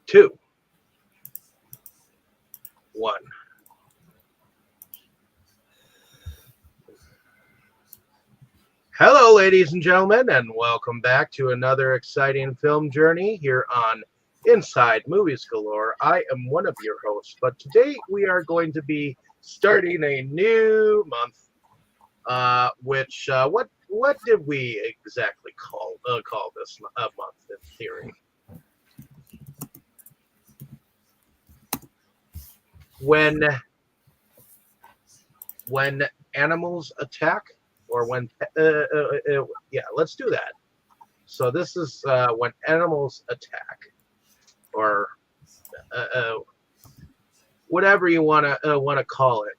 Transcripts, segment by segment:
two, one. Hello, ladies and gentlemen, and welcome back to another exciting film journey here on Inside Movies Galore. I am one of your hosts, but today we are going to be starting a new month. What did we exactly call this month in theory? When animals attack, or when yeah, let's do that. So this is when animals attack, or whatever you want to call it.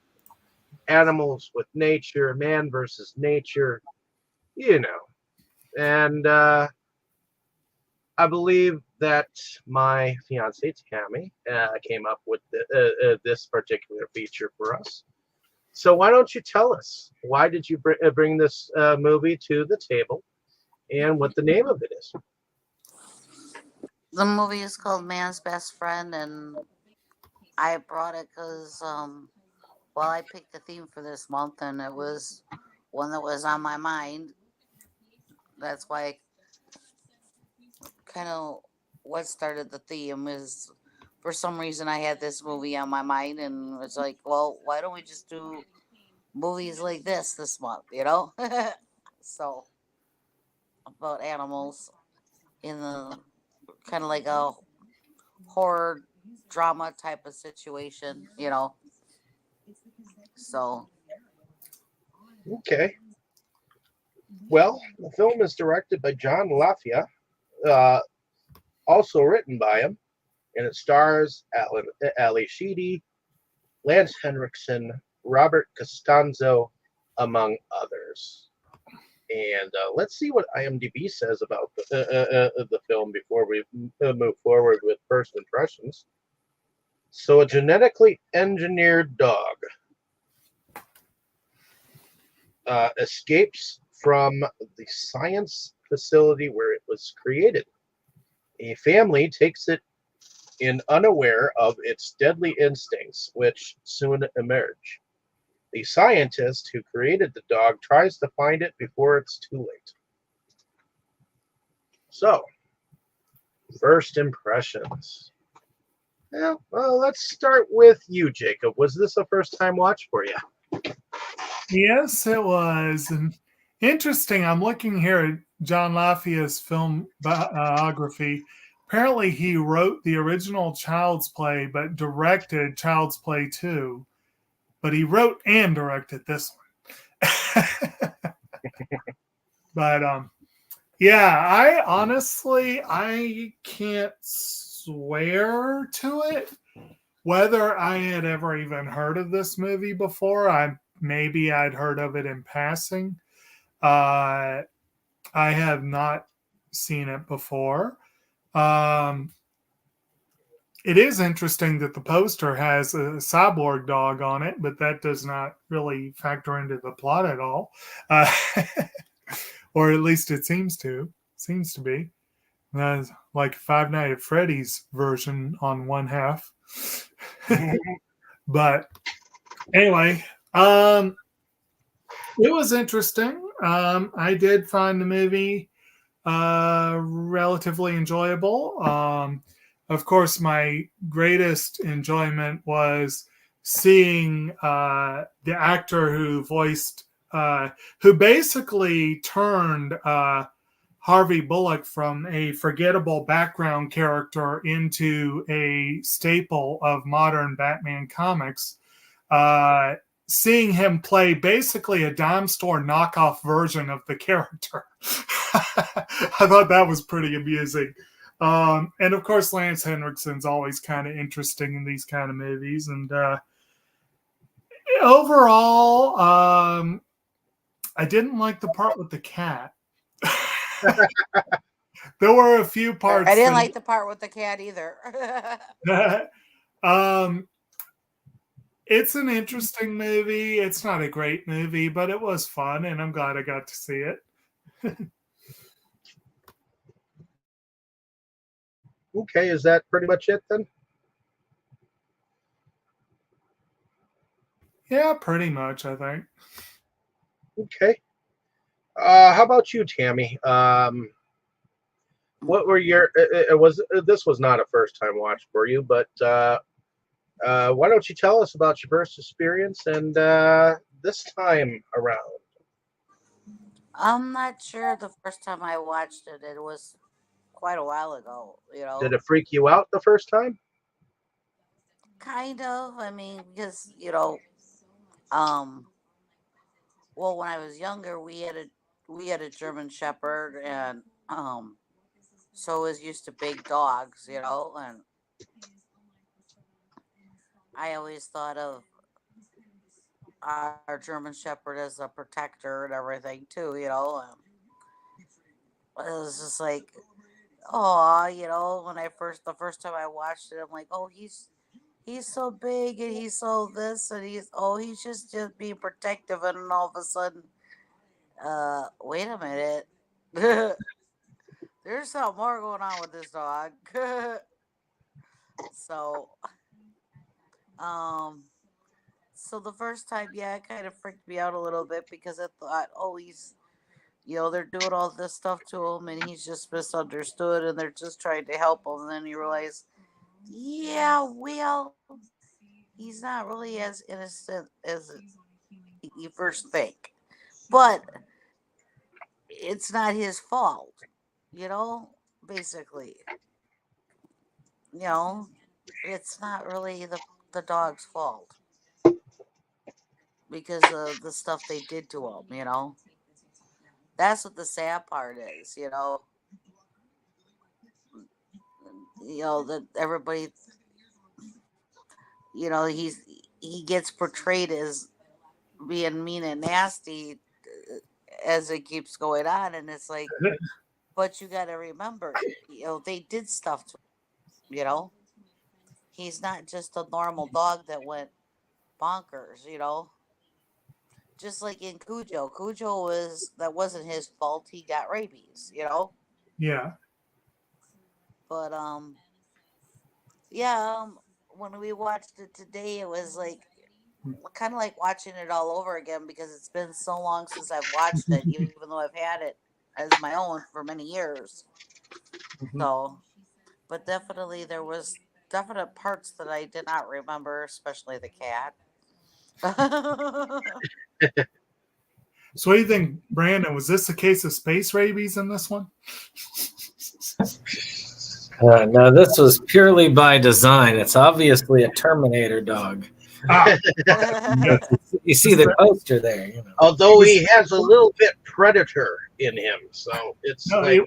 Animals with nature, man versus nature, you know. And I believe that my fiance Tammy came up with this particular feature for us. So why don't you tell us, why did you bring this movie to the table, and what the name of it is? The movie is called Man's Best Friend, and I brought it because, I picked the theme for this month, and it was one that was on my mind. That's why kind of what started the theme is, for some reason, I had this movie on my mind, and it's like, well, why don't we just do movies like this month, you know? So, about animals in the kind of like a horror drama type of situation, you know. So Okay. Well, the film is directed by John Lafia, uh, also written by him, and it stars Ali Sheedy, Lance Henriksen, Robert Costanzo, among others. And let's see what IMDb says about the film before we move forward with first impressions. So, a genetically engineered dog escapes from the science facility where it was created. A family takes it in unaware of its deadly instincts, which soon emerge. The scientist who created the dog tries to find it before it's too late. So, first impressions. Well, let's start with you, Jacob. Was this a first time watch for you? Yes, it was. And interesting. I'm looking here at John Lafia's film biography. Apparently, he wrote the original Child's Play, but directed Child's Play 2. But he wrote and directed this one. But yeah, I can't swear to it. Whether I had ever even heard of this movie before, maybe I'd heard of it in passing. I have not seen it before. It is interesting that the poster has a cyborg dog on it, but that does not really factor into the plot at all. Or at least it seems to. Seems to be. That's like Five Nights at Freddy's version on one half. But anyway, it was interesting. I did find the movie relatively enjoyable. Of course, my greatest enjoyment was seeing the actor who who basically turned Harvey Bullock from a forgettable background character into a staple of modern Batman comics. Seeing him play basically a dime store knockoff version of the character. I thought that was pretty amusing. And of course, Lance Henriksen's always kind of interesting in these kind of movies. And overall, I didn't like the part with the cat. There were a few parts. I didn't like the part with the cat either. It's an interesting movie. It's not a great movie, but it was fun, and I'm glad I got to see it. Okay, is that pretty much it then? Yeah, pretty much, I think. Okay. How about you, Tammy? What were your? It was this was not a first time watch for you, but why don't you tell us about your first experience and this time around? I'm not sure the first time I watched it. It was quite a while ago, Did it freak you out the first time? kind of. I mean, because um, well, when I was younger, we had a German Shepherd, and so was used to big dogs, and I always thought of our German Shepherd as a protector and everything too, it was just like, oh, when the first time I watched it, I'm like, oh, he's so big and he's so this and he's just being protective, and then all of a sudden, wait a minute, there's something more going on with this dog. So, um, so the first time, yeah, it kind of freaked me out a little bit because I thought, oh, they're doing all this stuff to him and he's just misunderstood and they're just trying to help him. And then you realize, yeah, well, he's not really as innocent as you first think. But it's not his fault, basically. You know, it's not really the dog's fault because of the stuff they did to him. That's what the sad part is, that everybody, he gets portrayed as being mean and nasty as it keeps going on, and it's like, but you got to remember, they did stuff to him, he's not just a normal dog that went bonkers, just like in Cujo that wasn't his fault, he got rabies, Yeah. but yeah, when we watched it today, it was like kind of like watching it all over again because it's been so long since I've watched it, even though I've had it as my own for many years. So, but definitely there was definite parts that I did not remember, especially the cat. So what do you think, Brandon? Was this a case of space rabies in this one? No, this was purely by design. It's obviously a Terminator dog. You see the poster there. Although he has a little bit predator in him, so it's No, like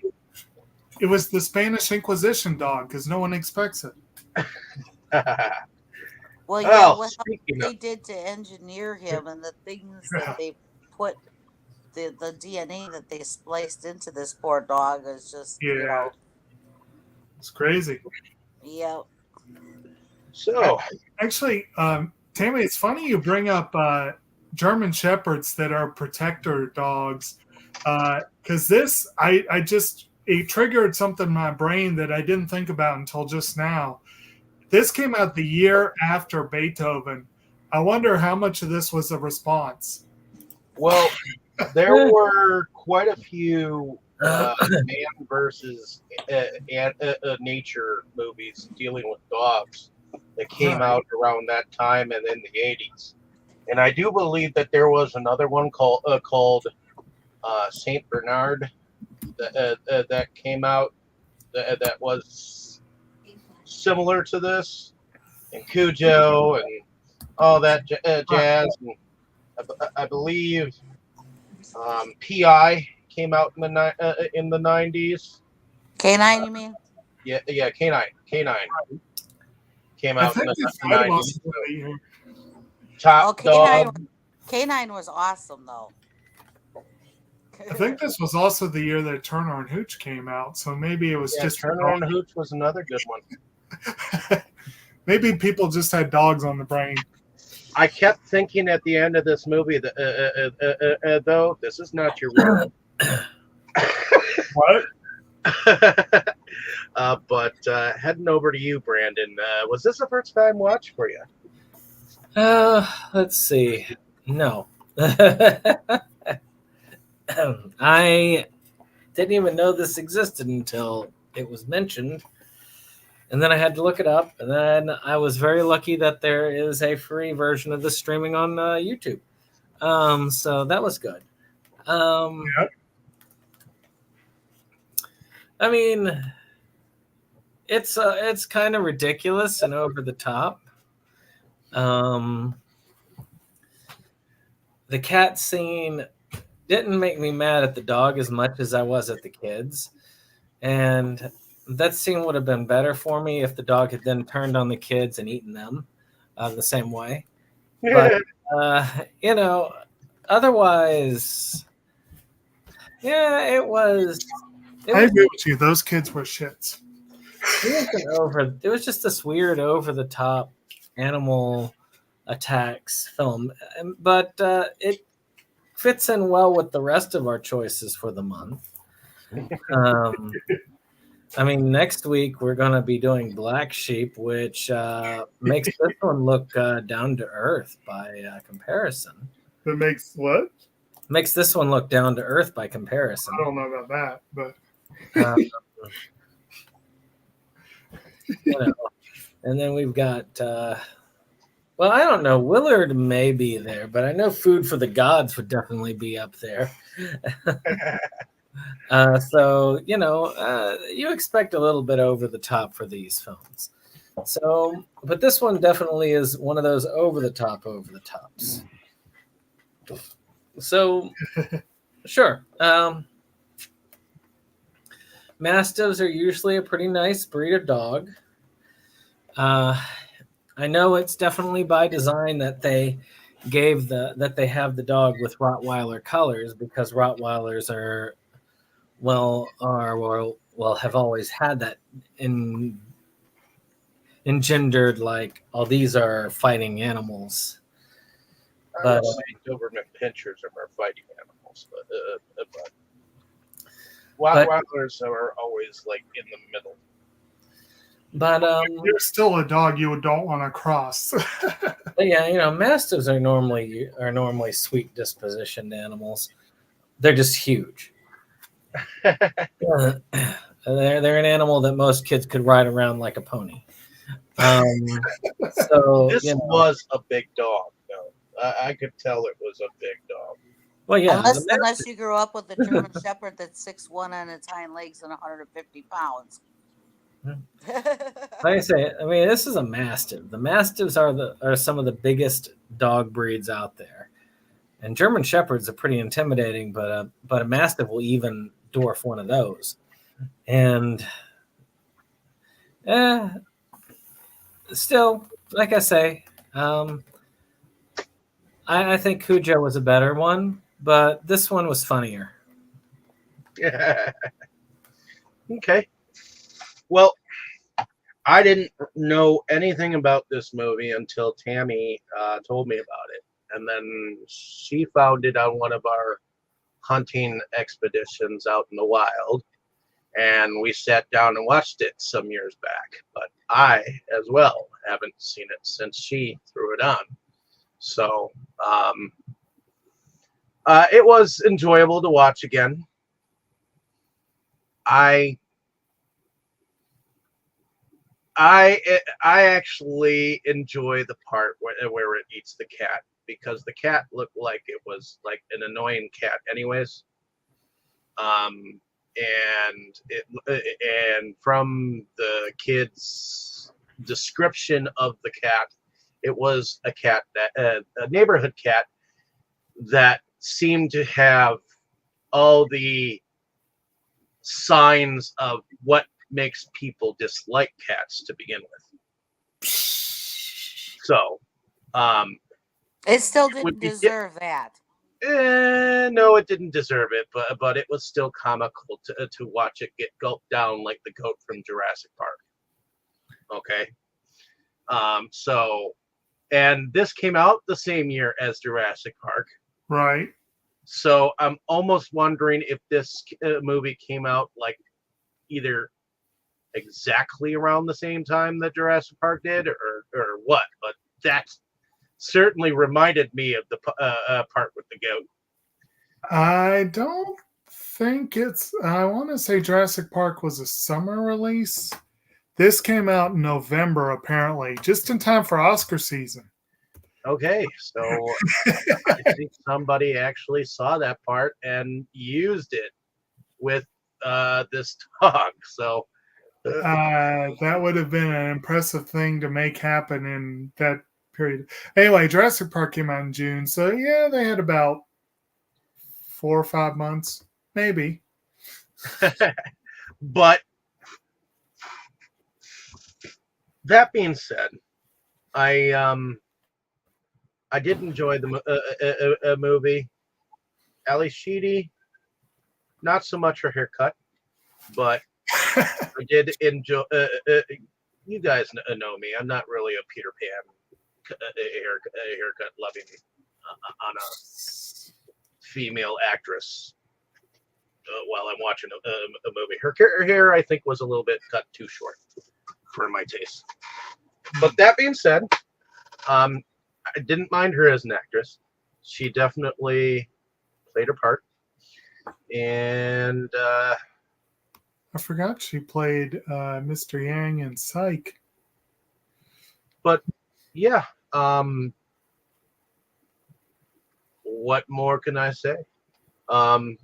it was the Spanish Inquisition dog because no one expects it. Well, yeah, what speaking they of, did to engineer him and the things that they put, the DNA that they spliced into this poor dog is just, Yeah. It's crazy. yeah. so Actually, Tammy, it's funny you bring up German Shepherds that are protector dogs because this, it triggered something in my brain that I didn't think about until just now. This came out the year after Beethoven. I wonder how much of this was a response. well, there were quite a few man versus nature movies dealing with dogs that came out around that time and in the 80s. And I do believe that there was another one called Saint Bernard that came out that was similar to this, and Cujo and all that jazz. And I believe PI came out in the 90s. Canine, you mean? Yeah, Canine came I out in think the it's right about 90s. the year. Top Dog. Canine was awesome though. I think this was also the year that Turner and Hooch came out, so maybe it was just Turner and Hooch was another good one. Maybe people just had dogs on the brain. I kept thinking at the end of this movie that though this is not your world. What? But heading over to you, Brandon. Was this a first time watch for you? Let's see. No. I didn't even know this existed until it was mentioned. And then I had to look it up. And then I was very lucky that there is a free version of this streaming on YouTube. So that was good. Yeah. I mean, it's kind of ridiculous and over the top. The cat scene didn't make me mad at the dog as much as I was at the kids. And that scene would have been better for me if the dog had then turned on the kids and eaten them the same way. But, otherwise, yeah, it was. I agree with you. Those kids were shits. It was just this weird, over-the-top animal attacks film. But it fits in well with the rest of our choices for the month. I mean, next week we're going to be doing Black Sheep, which makes this one look down to earth by comparison. That makes what? Makes this one look down to earth by comparison. I don't know about that, but and then we've got well, I don't know, Willard may be there, but I know Food for the Gods would definitely be up there. So you expect a little bit over the top for these films. So, but this one definitely is one of those over the tops. So, sure. Mastiffs are usually a pretty nice breed of dog. I know it's definitely by design that they have the dog with Rottweiler colors, because Rottweilers have always had that engendered, like, oh, these are fighting animals. But Doberman Pinschers are fighting animals, but Rottweilers are always like in the middle. But you're still a dog you don't want to cross. But yeah, Mastiffs are normally sweet dispositioned animals. They're just huge. They're an animal that most kids could ride around like a pony. So this was a big dog. No, I could tell it was a big dog. Well, yeah, unless you grew up with a German Shepherd that's 6'1" on its hind legs and 150 pounds. Like I say, I mean, this is a Mastiff. The Mastiffs are some of the biggest dog breeds out there, and German Shepherds are pretty intimidating. But a Mastiff will even dwarf one of those. And still, like I say, I think Cujo was a better one, but this one was funnier. Yeah. Okay. Well, I didn't know anything about this movie until Tammy told me about it. And then she found it on one of our hunting expeditions out in the wild. And we sat down and watched it some years back. But I, as well, haven't seen it since she threw it on. So it was enjoyable to watch again. I actually enjoy the part where it eats the cat, because the cat looked like it was like an annoying cat anyways. And from the kid's description of the cat, it was a cat that a neighborhood cat that seemed to have all the signs of what makes people dislike cats to begin with. So, it still didn't deserve that. No, it didn't deserve it, but it was still comical to watch it get gulped down like the goat from Jurassic Park. Okay. So, and this came out the same year as Jurassic Park. Right. So I'm almost wondering if this movie came out like either exactly around the same time that Jurassic Park did, or what. But that certainly reminded me of the part with the goat. I don't think it's. I want to say Jurassic Park was a summer release. This came out in November, apparently, just in time for Oscar season. Okay, so I think somebody actually saw that part and used it with this dog. So That would have been an impressive thing to make happen in that period. Anyway, Jurassic Park came out in June, so yeah, they had about 4 or 5 months, maybe. but that being said, I did enjoy the movie. Ali Sheedy, not so much her haircut, but I did enjoy. You guys know me. I'm not really a Peter Pan haircut loving on a female actress while I'm watching a movie. Her hair, I think, was a little bit cut too short for my taste. But that being said, I didn't mind her as an actress. She definitely played her part. And I forgot she played Mr. Yang in Psych. But yeah, what more can I say? All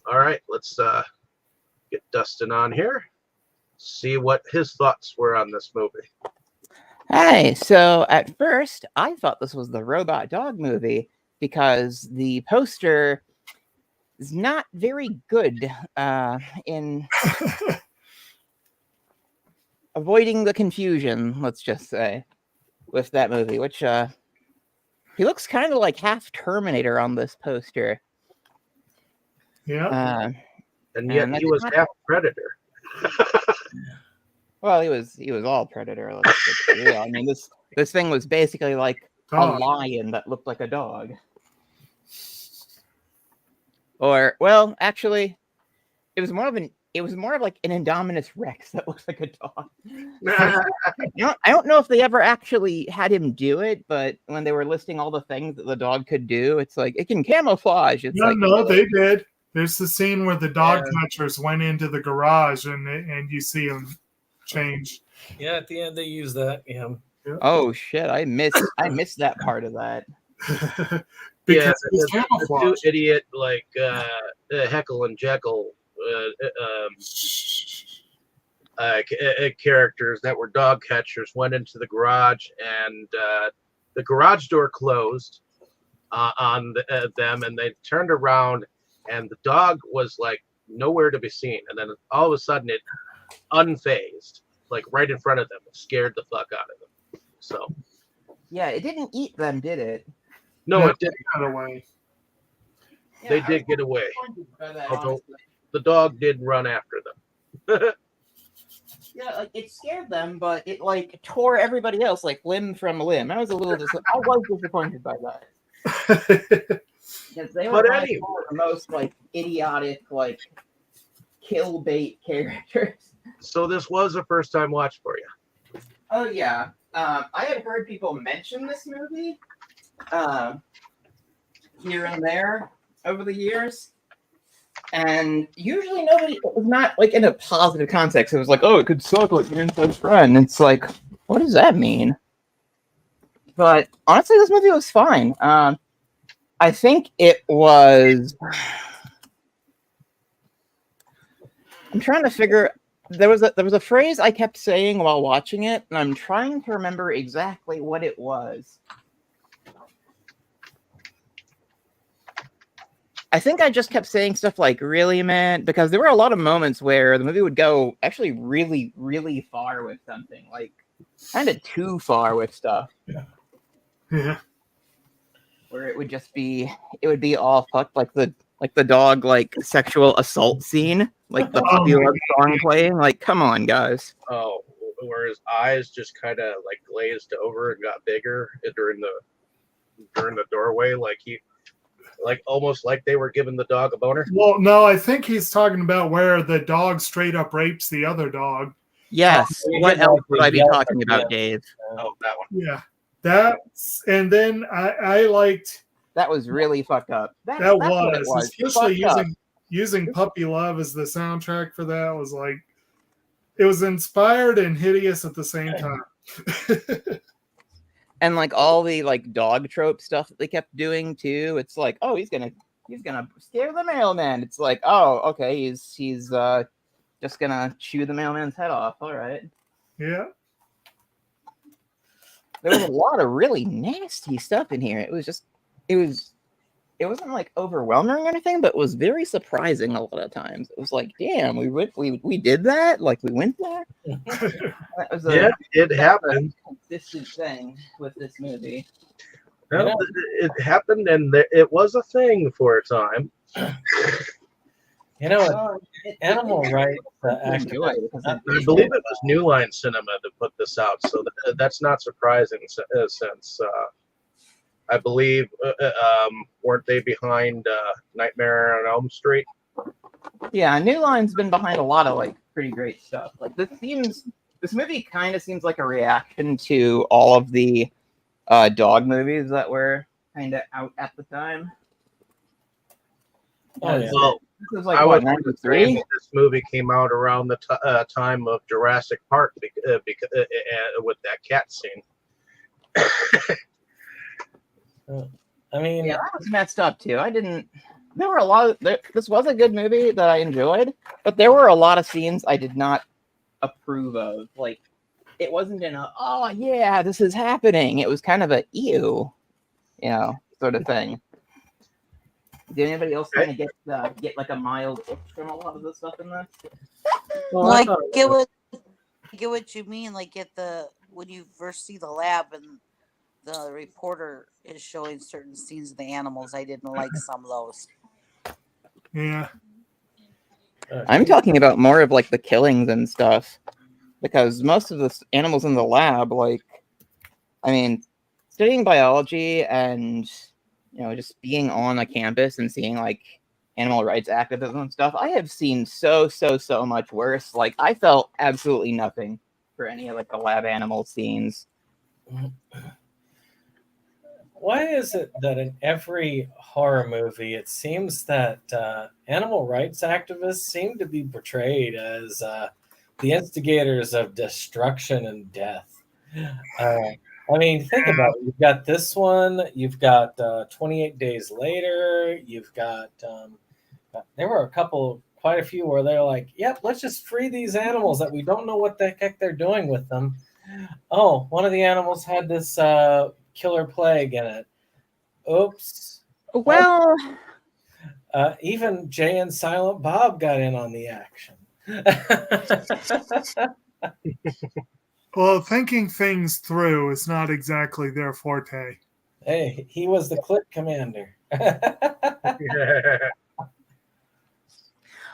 right, let's get Dustin on here. See what his thoughts were on this movie. Hi. So at first, I thought this was the robot dog movie because the poster is not very good in avoiding the confusion, let's just say, with that movie, which he looks kind of like half Terminator on this poster. Yeah. And yet he was half Predator. Well, he was all Predator. Let's be real. I mean, this thing was basically like a lion that looked like a dog. Or, well, actually, it was more of like an Indominus Rex that looks like a dog. I don't know if they ever actually had him do it, but when they were listing all the things that the dog could do, it's like it can camouflage. It's they did. There's the scene where the dog catchers went into the garage and you see him change. Yeah, at the end they use that. Yeah. Oh shit! I missed that part of that. Because it's the two idiot like Heckle and Jekyll characters that were dog catchers went into the garage, and the garage door closed on them, and they turned around, and the dog was like nowhere to be seen, and then all of a sudden it unfazed, like right in front of them. It scared the fuck out of them. So yeah, it didn't eat them, did it? No, it didn't. Got away. Yeah, they did get away. That, although the dog did run after them. Yeah, like it scared them, but it like tore everybody else like limb from limb. I was disappointed by that. Because they were anyway, the most like idiotic, like kill bait characters. So this was a first time watch for you. Oh yeah. I had heard people mention this movie here and there over the years. And usually it was not like in a positive context. It was like, oh, it could suck like your best friend. It's like, what does that mean? But honestly, this movie was fine. I think it was. I'm trying to figure. There was a phrase I kept saying while watching it, and I'm trying to remember exactly what it was. I think I just kept saying stuff like, really, man? Because there were a lot of moments where the movie would go actually really, really far with something. Like, kind of too far with stuff. Yeah. Where it would just be, it would be all fucked, like the dog, like, sexual assault scene. Like, the Puppy Love song playing. Like, come on, guys. Oh, where his eyes just kind of, like, glazed over and got bigger during the doorway. Like, he Like almost like they were giving the dog a boner. Well, no, I think he's talking about where the dog straight up rapes the other dog. Yes. We What did else like would the I be yelp talking at the about, end. Dave? Oh, that one. Yeah, that's and then I liked That was really fucked up. that That's what it was. especially Fucked up. using Puppy Love as the soundtrack for that was like it was inspired and hideous at the same time. And like all the like dog trope stuff that they kept doing too. It's like, oh, he's gonna scare the mailman. It's like, oh, okay, he's just gonna chew the mailman's head off. All right. Yeah. There was a lot of really nasty stuff in here. It wasn't like overwhelming or anything, but it was very surprising a lot of times. It was like, damn, we did that? Like we went there? That was Yeah, it happened. consistent thing with this movie. Well, it happened, and it was a thing for a time. You know, Oh, animal rights enjoy it because I believe it was New Line Cinema to put this out, so that's not surprising since I believe weren't they behind Nightmare on Elm Street? yeah, New Line's been behind a lot of like pretty great stuff. Like this movie kind of seems like a reaction to all of the dog movies that were kind of out at the time. Oh, yeah. Well, This was like I what, would say 93? that this movie came out around the time of Jurassic Park because with that cat scene. I mean, Yeah, that was messed up too. There were a lot of this was a good movie that I enjoyed, but there were a lot of scenes I did not approve of. Like it wasn't in a oh yeah, this is happening. It was kind of a ew, sort of thing. Did anybody else kind of get like a mild itch from a lot of the stuff in this? Well, I get what you mean. Like when you first see the lab and the reporter is showing certain scenes of the animals, I didn't like some of those. Yeah. I'm talking about more of like the killings and stuff, because most of the animals in the lab, like, I mean, studying biology and just being on a campus and seeing like animal rights activism and stuff, I have seen so much worse. Like I felt absolutely nothing for any of like the lab animal scenes. why is it that in every horror movie it seems that animal rights activists seem to be portrayed as the instigators of destruction and death? I mean, think about it. You've got this one. You've got 28 Days Later. You've got there were quite a few where they're like, "Yep, let's just free these animals that we don't know what the heck they're doing with them." Oh, one of the animals had this killer plague in it. Oops. Well, Even Jay and Silent Bob got in on the action. Well, thinking things through is not exactly their forte. Hey, he was the clip commander.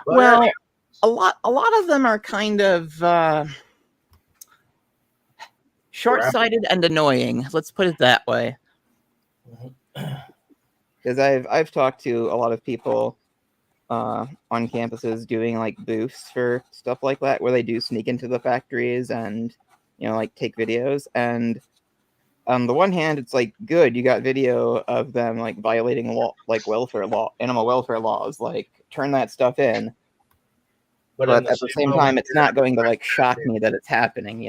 well, a lot of them are kind of short-sighted and annoying. Let's put it that way. Because I've talked to a lot of people on campuses doing like booths for stuff like that, where they do sneak into the factories and like take videos. And on the one hand, it's like good, you got video of them like violating animal welfare laws, like turn that stuff in. But at the same time, it's not going to like shock me that it's happening,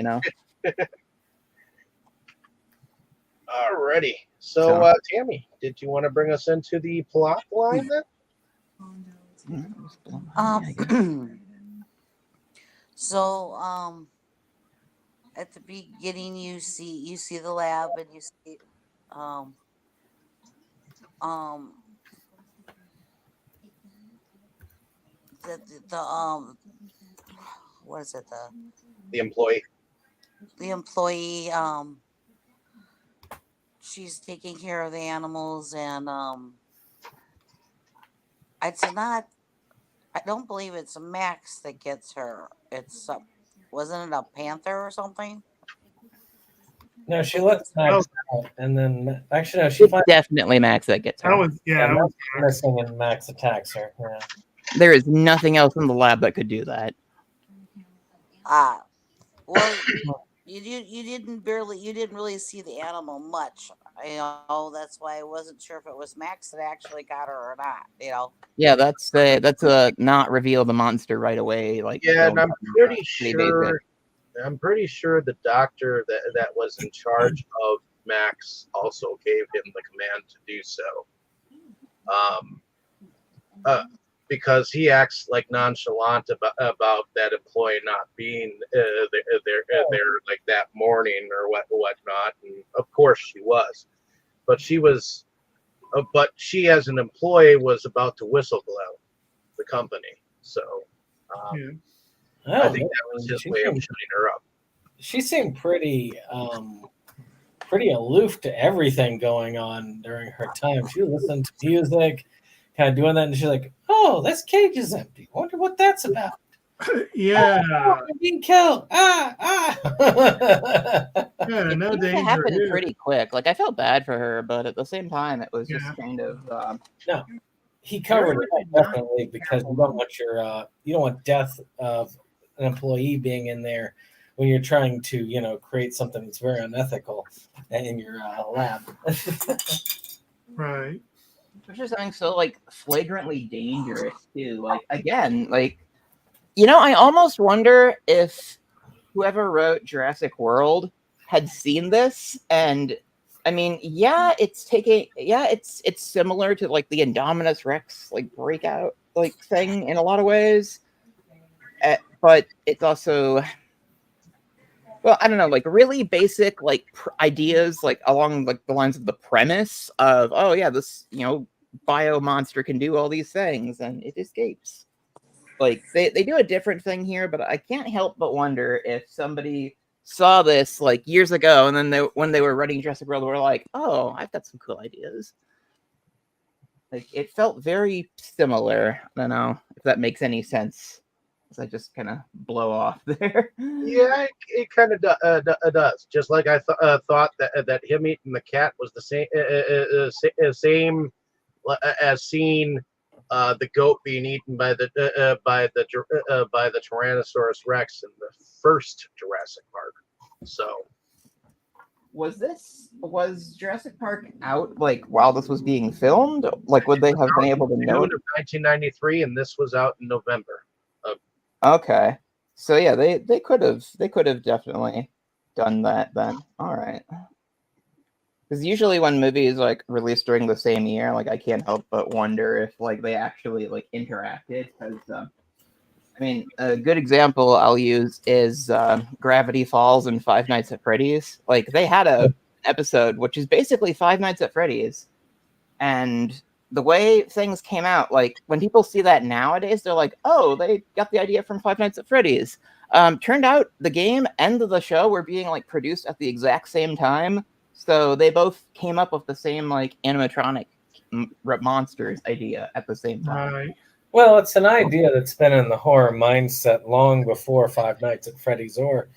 Alrighty. So, Tammy, did you want to bring us into the plot line then? So, at the beginning, you see the lab, and you see, what is it? The employee. The employee, she's taking care of the animals, and I don't believe it's Max that gets her. It's wasn't it a panther or something? No, she lets Max out, and then actually no, she It's finds definitely Max that gets That her. was that Max was missing, and Max attacks her. Yeah. There is nothing else in the lab that could do that. Well, you didn't really see the animal much. That's why I wasn't sure if it was Max that actually got her or not. Yeah, that's a not reveal the monster right away. Like, Yeah, and film. I'm pretty Pretty sure. basic. I'm pretty sure the doctor that was in charge of Max also gave him the command to do so. Because he acts like nonchalant about that employee not being there like that morning or whatnot, and of course she was, but she as an employee was about to whistleblow the company, so I think that was his way of shutting her up. She seemed pretty aloof to everything going on during her time. She listened to music, kind of doing that, and she's like, "Oh, this cage is empty. I wonder what that's about." yeah. Oh, I'm being killed. Yeah, It no seemed to danger happen here. pretty quick. Like, I felt bad for her, but at the same time, it was just Yeah. kind of. No, he covered it definitely because you don't want you don't want death of an employee being in there when you're trying to create something that's very unethical in your lab. Right. Which is something so like flagrantly dangerous too. Like, again, like, I almost wonder if whoever wrote Jurassic World had seen this, and I mean, it's similar to like the Indominus Rex like breakout like thing in a lot of ways, but it's also, well, I don't know, like really basic like ideas like along like the lines of the premise of, oh yeah, this bio monster can do all these things and it escapes. Like they do a different thing here, but I can't help but wonder if somebody saw this like years ago and then when they were writing Jurassic World were like, oh, I've got some cool ideas. Like, it felt very similar. I don't know if that makes any sense. I just kind of blow off there. Yeah, it kind of does. Just like I thought that him eating the cat was the same as seeing the goat being eaten by the Tyrannosaurus Rex in the first Jurassic Park. So, was Jurassic Park out like while this was being filmed? Like, would they have been able to know? June of 1993, and this was out in November. Okay, so yeah, they could have definitely done that then. All right. Because usually when movies like released during the same year, like I can't help but wonder if like they actually like interacted. Because I mean, a good example I'll use is Gravity Falls and Five Nights at Freddy's. Like they had a episode which is basically Five Nights at Freddy's, and the way things came out, like when people see that nowadays, they're like, "Oh, they got the idea from Five Nights at Freddy's." Turned out the game and the show were being like produced at the exact same time. So they both came up with the same like animatronic monsters idea at the same time. Right. Well, it's an idea that's been in the horror mindset long before Five Nights at Freddy's or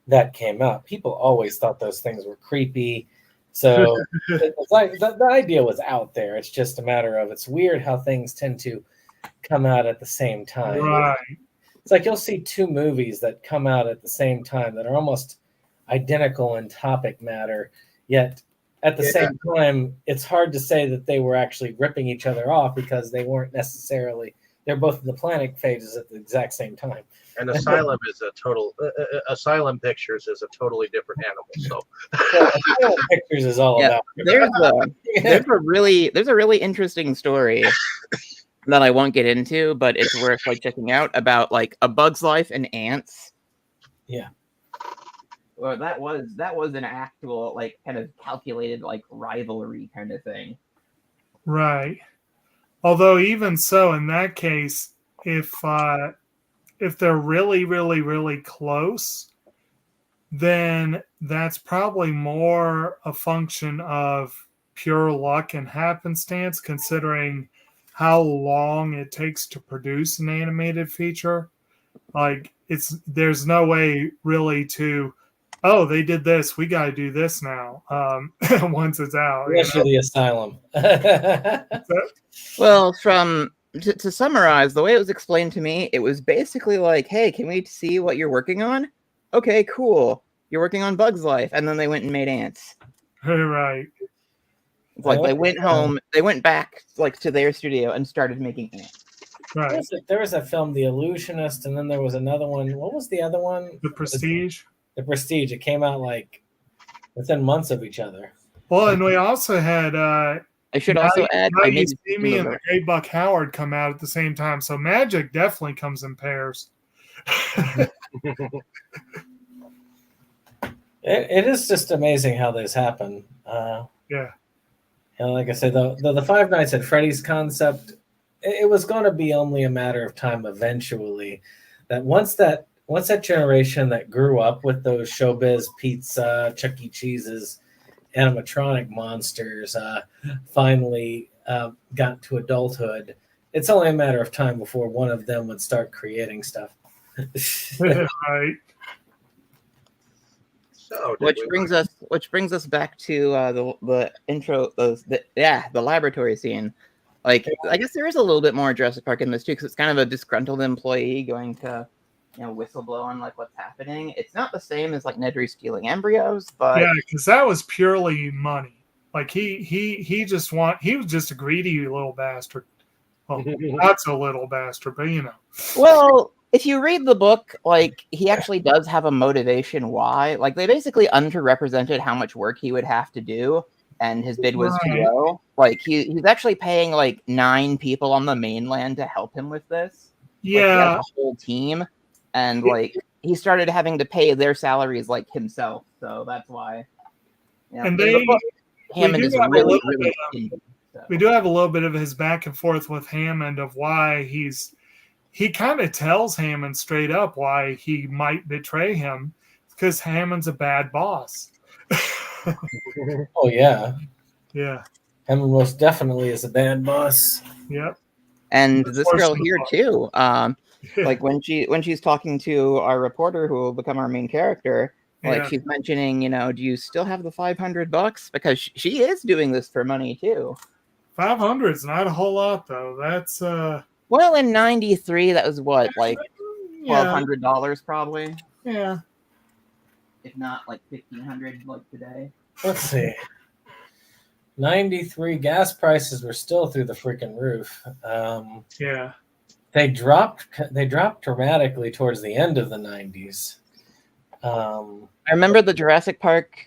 that came out. People always thought those things were creepy. So it's like the idea was out there. It's just a matter of it's weird how things tend to come out at the same time. Right. It's like you'll see two movies that come out at the same time that are almost identical in topic matter, yet at the same time, it's hard to say that they were actually ripping each other off because they weren't necessarily. They're both in the planning phases at the exact same time. And Asylum is a total. Asylum Pictures is a totally different animal. So Asylum Pictures is all about. There's a really interesting story that I won't get into, but it's worth like checking out about like A Bug's Life and ants. Yeah. Well, that was an actual like kind of calculated like rivalry kind of thing. Right. Although even so, in that case, if they're really, really, really close, then that's probably more a function of pure luck and happenstance, considering how long it takes to produce an animated feature. Like there's no way really to oh, they did this. We got to do this now. Once it's out. You Rush know? to the asylum. Well, to summarize, the way it was explained to me, it was basically like, "Hey, can we see what you're working on?" Okay, cool. You're working on Bug's Life, and then they went and made ants. Right. It's like they went home, they went back like to their studio and started making ants. Right. There was a film, The Illusionist, and then there was another one. What was the other one? The Prestige. The Prestige. It came out like within months of each other. Well, and we also had I should also add, Now I You made See Me and The Great Buck Howard come out at the same time. So magic definitely comes in pairs. It is just amazing how this happened. Yeah. And like I said, the Five Nights at Freddy's concept, it was going to be only a matter of time eventually. That once that generation that grew up with those Showbiz Pizza, Chuck E. Cheese's animatronic monsters finally got to adulthood, it's only a matter of time before one of them would start creating stuff. Right. So, which brings us back to the intro, the laboratory scene. Like, I guess there is a little bit more Jurassic Park in this too, because it's kind of a disgruntled employee going to, whistleblow on like what's happening. It's not the same as like Nedry stealing embryos, but Yeah, because that was purely money. Like he was just a greedy little bastard. Well, not so little bastard, but well, if you read the book, like he actually does have a motivation why. Like they basically underrepresented how much work he would have to do, and his bid was too Right. low. Like he's actually paying like 9 people on the mainland to help him with this. Like, he has Yeah. a whole team, and like he started having to pay their salaries like himself. So that's why. And in they the book, Hammond do is have a really, little really bit stingy, so. we do have a little bit of his back and forth with Hammond of why he kind of tells Hammond straight up why he might betray him, because Hammond's a bad boss. Oh yeah, Yeah. Hammond most definitely is a bad boss. Yep. And this girl Unfortunately. here too, like when she's talking to our reporter who will become our main character, like Yeah. she's mentioning, do you still have the $500? Because she is doing this for money too. 500 is not a whole lot though. That's Well, in '93, that was what, like yeah. $1,200 probably, Yeah. if not like $1,500 like today. Let's see. 93 gas prices were still through the freaking roof. Yeah. They dropped dramatically towards the end of the 90s. I remember the Jurassic Park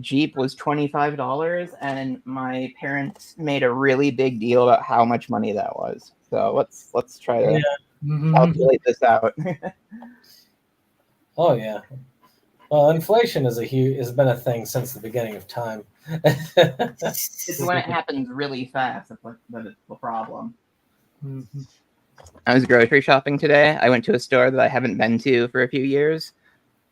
Jeep was $25, and my parents made a really big deal about how much money that was. So let's try to calculate this out. Oh yeah. Well, inflation has been a thing since the beginning of time. It's when it happens really fast that's the problem. Mhm. I was grocery shopping today. I went to a store that I haven't been to for a few years.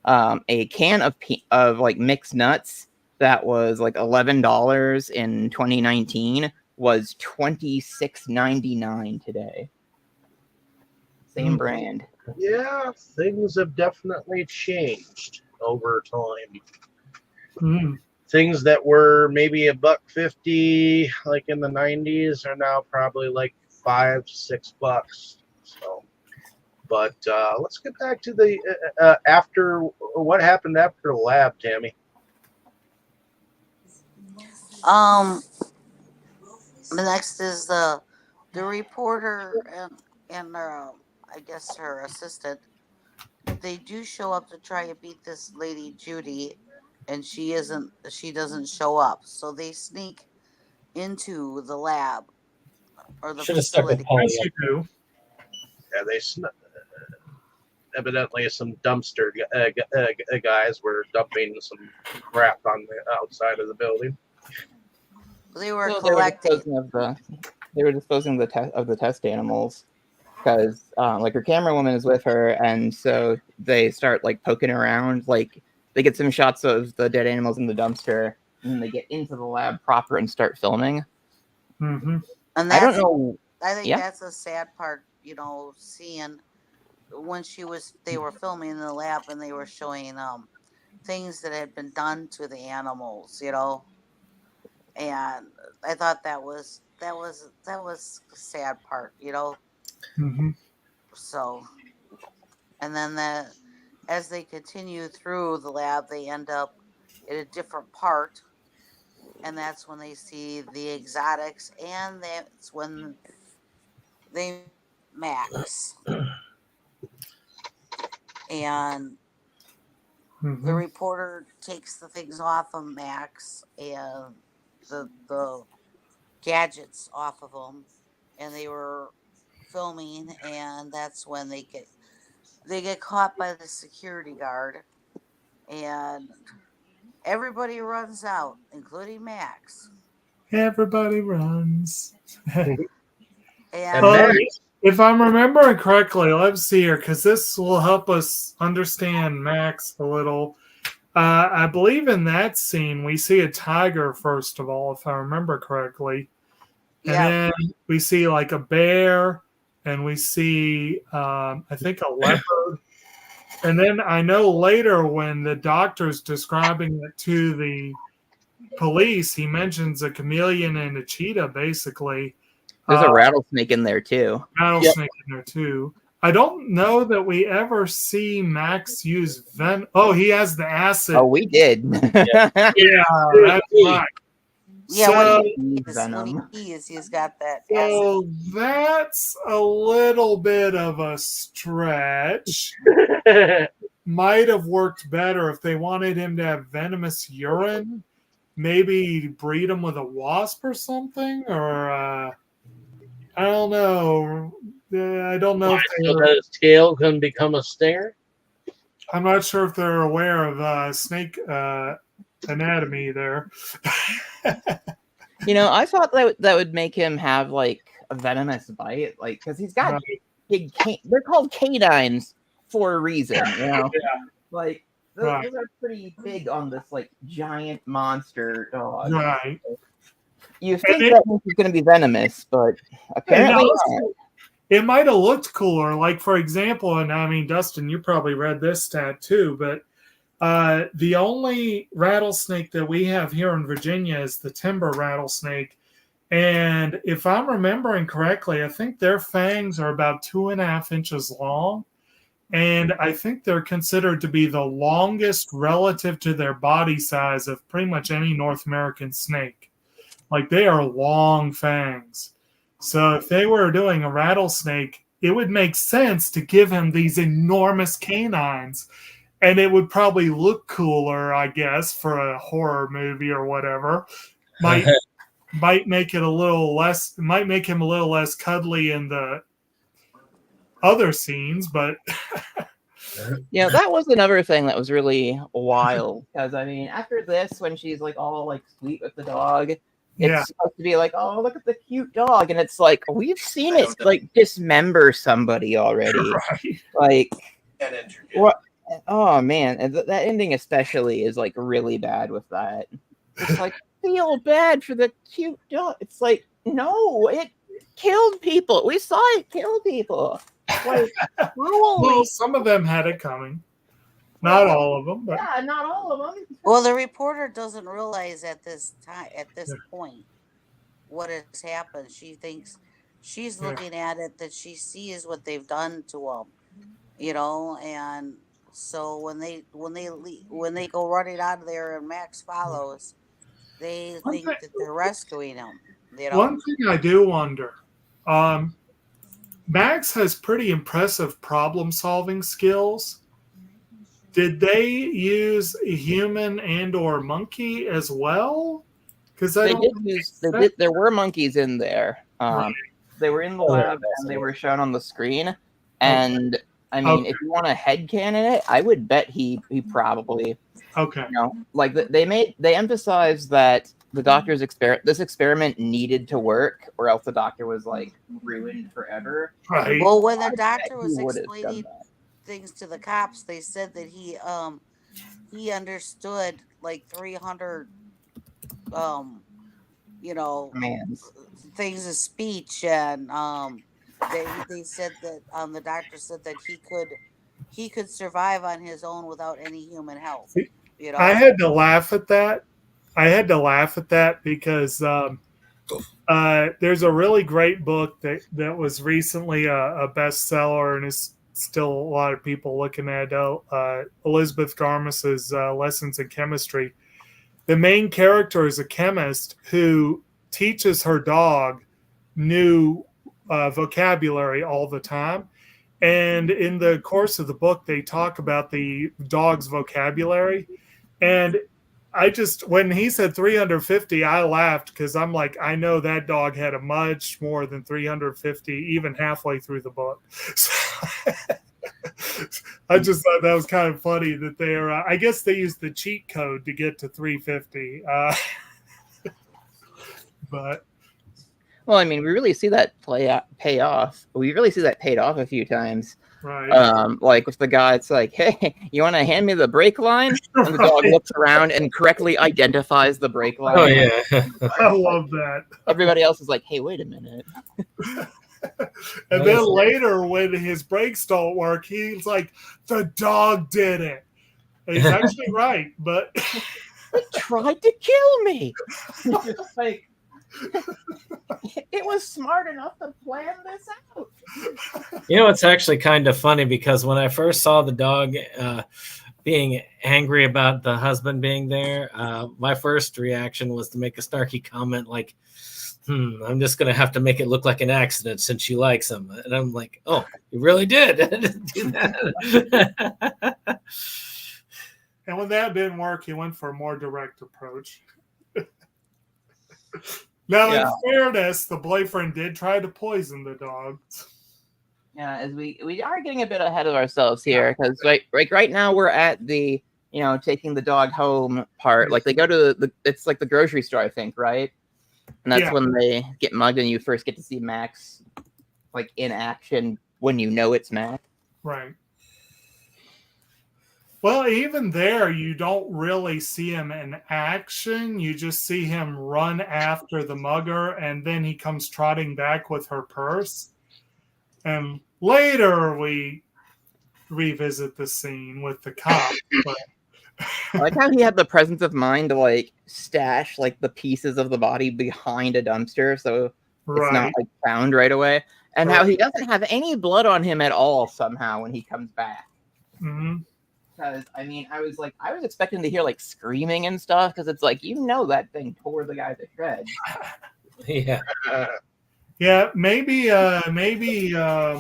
A can of like mixed nuts that was like $11 in 2019 was $26.99 today. Same brand. Yeah, things have definitely changed over time. Mm. Things that were maybe $1.50 like in the 90s are now probably like $5-6. So, but let's get back to the after what happened after the lab, Tammy. The next is the reporter and I guess her assistant. They do show up to try and beat this lady Judy, and she doesn't show up. So they sneak into the lab or the Should have stuck with facility. Yes, you do. Yeah, they evidently some dumpster guys were dumping some crap on the outside of the building. They were So collecting. they were disposing of the test animals, because like her camera woman is with her, and so they start like poking around. Like they get some shots of the dead animals in the dumpster, and then they get into the lab proper and start filming. Mm-hmm. And I don't know. I think Yeah. that's a sad part, seeing when they were filming in the lab and they were showing things that had been done to the animals, you know. And I thought that was the sad part, you know. Hmm. So, and then as they continue through the lab, they end up in a different part, and that's when they see the exotics, and that's when they Max, and the Hmm. reporter takes the things off of Max and the gadgets off of them, and they were filming, and that's when they get caught by the security guard, and everybody runs out, including Max. Everybody runs. And And Uh, Max, if I'm remembering correctly, let's see here, because this will help us understand Max a little. I believe in that scene we see a tiger first of all, if I remember correctly, and yeah, then we see like a bear, and we see I think a leopard, and then I know later when the doctor's describing it to the police, he mentions a chameleon and a cheetah, basically. There's Uh, a rattlesnake in there too. rattlesnake in there too. I don't know that we ever see Max use venom. Oh, he has the acid. Oh, we did. Yeah, that's right. yeah. So, When he pees, he's got that acid. so that's a little bit of a stretch. Might have worked better if they wanted him to have venomous urine. Maybe breed him with a wasp or something, or I don't know. I don't know if So they're, that his tail can become a stinger? I'm not sure if they're aware of snake anatomy there. You know, I thought that would make him have like a venomous bite, like because he's got Right. big. They're called canines for a reason, you know. Like those, Right. those are pretty big on this like giant monster dog. Right. You think it- that means he's going to be venomous, but And apparently also, not. it might have looked cooler. Like, for example, and I mean, Dustin, you probably read this stat too, but the only rattlesnake that we have here in Virginia is the timber rattlesnake. And if I'm remembering correctly, I think their fangs are about 2.5 inches long. And I think they're considered to be the longest relative to their body size of pretty much any North American snake. Like, they are long fangs. So if they were doing a rattlesnake, it would make sense to give him these enormous canines. And it would probably look cooler, I guess, for a horror movie or whatever. Might make it a little less, might make him a little less cuddly in the other scenes, but Yeah, that was another thing that was really wild. Because I mean, after this, when she's like all like sweet with the dog, it's yeah, supposed to be like, oh, look at the cute dog, and it's like we've seen it like dismember somebody already. right. Like, what? Oh man, and that ending especially is like really bad with that. It's like feel bad for the cute dog. It's like no, it killed people. We saw it kill people. Like, Well, some of them had it coming. Not all of them, but yeah, not all of them. Well, the reporter doesn't realize at this point what has happened. She thinks she's Yeah. looking at it that she sees what they've done to them, you know. And so when they go running out of there and Max follows, they One think thing- that they're rescuing him. You know, one thing I do wonder, Max has pretty impressive problem-solving skills. Did they use a human and/or monkey as well? Because I They don't. did use. They did. There were monkeys in there. Right. They were in the Oh, lab yeah, and they were shown on the screen. And I mean, Okay. if you want to headcanon it, I would bet he probably, Okay. you know, like they emphasized that the doctor's this experiment needed to work, or else the doctor was like ruined forever. Right. well, when the I bet doctor was he would have done explaining that. things to the cops, they said that he understood like 300 you know, Commands. things of speech, and they said that the doctor said that he could survive on his own without any human help. You know. I had to laugh at that. Because there's a really great book that was recently a bestseller and is still a lot of people looking at, Elizabeth Garmus's Lessons in Chemistry. The main character is a chemist who teaches her dog new vocabulary all the time. And in the course of the book, they talk about the dog's vocabulary. And when he said 350, I laughed because I'm like, I know that dog had a much more than 350, even halfway through the book. So I just thought that was kind of funny that they're, I guess they used the cheat code to get to 350. But Well, I mean, we really see that pay off. We really see that paid off a few times. right. Like with the guy, it's like, hey, you want to hand me the brake line? And the dog Right. looks around and correctly identifies the brake line. Oh yeah. I love that. Everybody else is like, hey, wait a minute. And then later, when his brakes don't work, he's like, the dog did it. And he's actually right, but It tried to kill me. It's like, it was smart enough to plan this out. You know, it's actually kind of funny because when I first saw the dog being angry about the husband being there, my first reaction was to make a snarky comment like, I'm just going to have to make it look like an accident since she likes him. And I'm like, oh, you really did do that. and when that didn't work, he went for a more direct approach. Now, Yeah. in fairness, the boyfriend did try to poison the dog. Yeah, as we are getting a bit ahead of ourselves here because right now we're at the taking the dog home part. Like they go to it's like the grocery store, I think, right? And that's when they get mugged and you first get to see Max like in action when you know it's Max. Right. Well, even there, you don't really see him in action. You just see him run after the mugger, and then he comes trotting back with her purse. And later, we revisit the scene with the cop. But I like how he had the presence of mind to like stash like the pieces of the body behind a dumpster, so it's not like found right away. And how he doesn't have any blood on him at all somehow when he comes back. Mm-hmm. Because I mean, I was expecting to hear like screaming and stuff because it's like that thing tore the guy to shreds. Yeah. Yeah, maybe.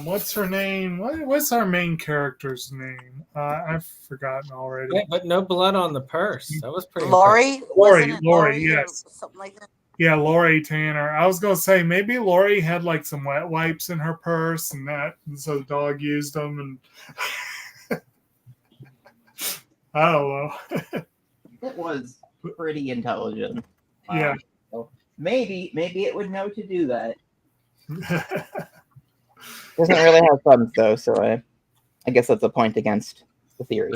What's her name? What's our main character's name? I've forgotten already. Yeah, but no blood on the purse. That was pretty. Lori, Lori, yes, something like that. Yeah, Lori Tanner. I was gonna say maybe Lori had like some wet wipes in her purse, and so the dog used them, and I don't know. It was pretty intelligent. Yeah. So maybe it would know to do that. Doesn't really have thumbs though, so I guess that's a point against the theory.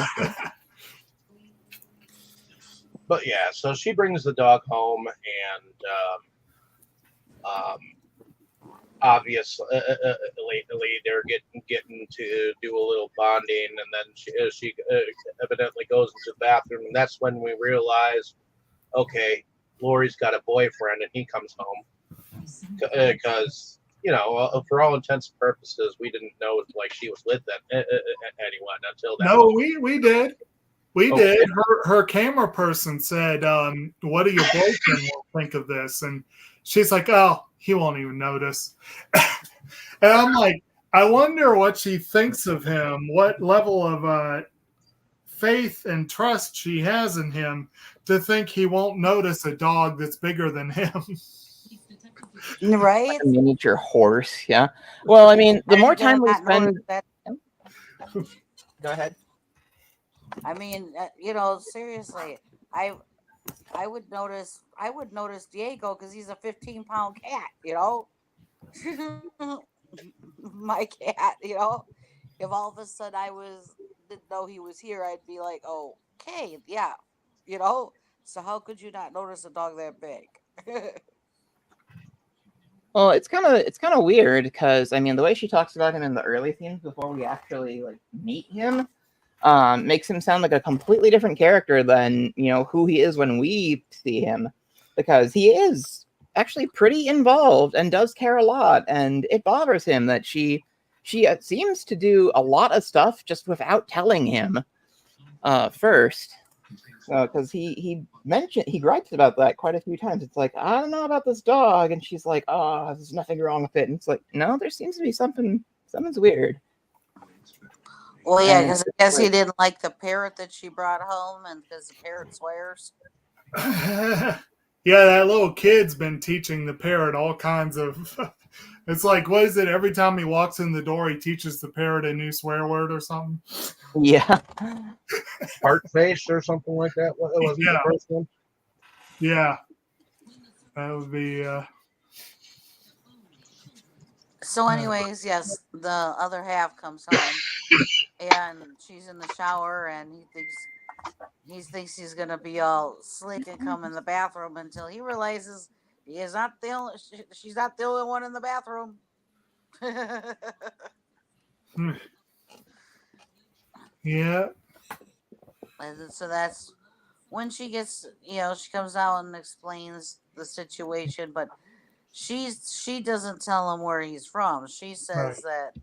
But yeah, so she brings the dog home, and obviously, they're getting to do a little bonding, and then she evidently goes into the bathroom, and that's when we realize, okay, Lori's got a boyfriend, and he comes home because for all intents and purposes, we didn't know like she was with anyone until that. No, we did. We did. Her camera person said, what do your boyfriend will think of this? And she's like, oh, he won't even notice. And I'm like, I wonder what she thinks of him, what level of faith and trust she has in him to think he won't notice a dog that's bigger than him. Right? Like a miniature horse, yeah. Well, I mean, the more time we spend... Go ahead. I mean, seriously, I would notice Diego because he's a 15-pound cat, my cat, if all of a sudden I didn't know he was here, I'd be like, oh, okay, yeah, so how could you not notice a dog that big? Well, it's kind of weird because I mean the way she talks about him in the early scenes before we actually like meet him, makes him sound like a completely different character than, who he is when we see him, because he is actually pretty involved and does care a lot, and it bothers him that she seems to do a lot of stuff just without telling him first. Because he gripes about that quite a few times. It's like, I don't know about this dog, and she's like, oh, there's nothing wrong with it. And it's like, no, there seems to be something's weird. Well, yeah, because I guess he didn't like the parrot that she brought home, and because the parrot swears. Yeah, that little kid's been teaching the parrot all kinds of. It's like, what is it? Every time he walks in the door, he teaches the parrot a new swear word or something. Yeah. Heart face or something like that. What was the first one? Yeah. That would be. So, anyways, yes, the other half comes home, and she's in the shower, and he thinks he's gonna be all slick and come in the bathroom until he realizes she's not the only one in the bathroom. Yeah. And so that's when she gets, she comes out and explains the situation, but she doesn't tell him where he's from. She says that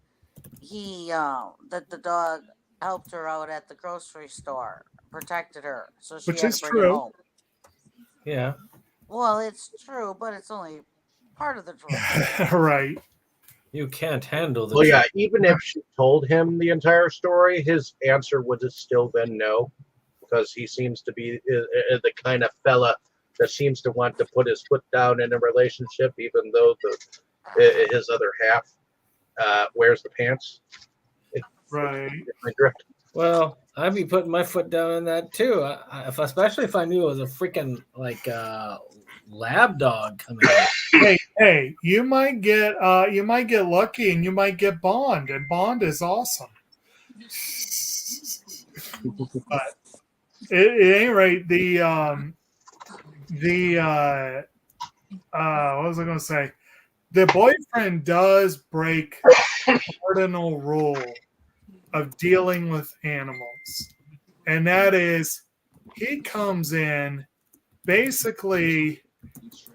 that the dog helped her out at the grocery store, protected her, so she Which had is to bring him home. Yeah. Well, it's true, but it's only part of the truth. Right. You can't handle the. Well, yeah. Even if she told him the entire story, his answer would have still been no, because he seems to be the kind of fella that seems to want to put his foot down in a relationship, even though his other half wears the pants. Right. Well, I'd be putting my foot down on that too. Especially if I knew it was a freaking lab dog coming out. Hey, you might get lucky, and you might get Bond, and Bond is awesome. But at any rate, what was I going to say? The boyfriend does break the cardinal rule of dealing with animals, and that is he comes in basically.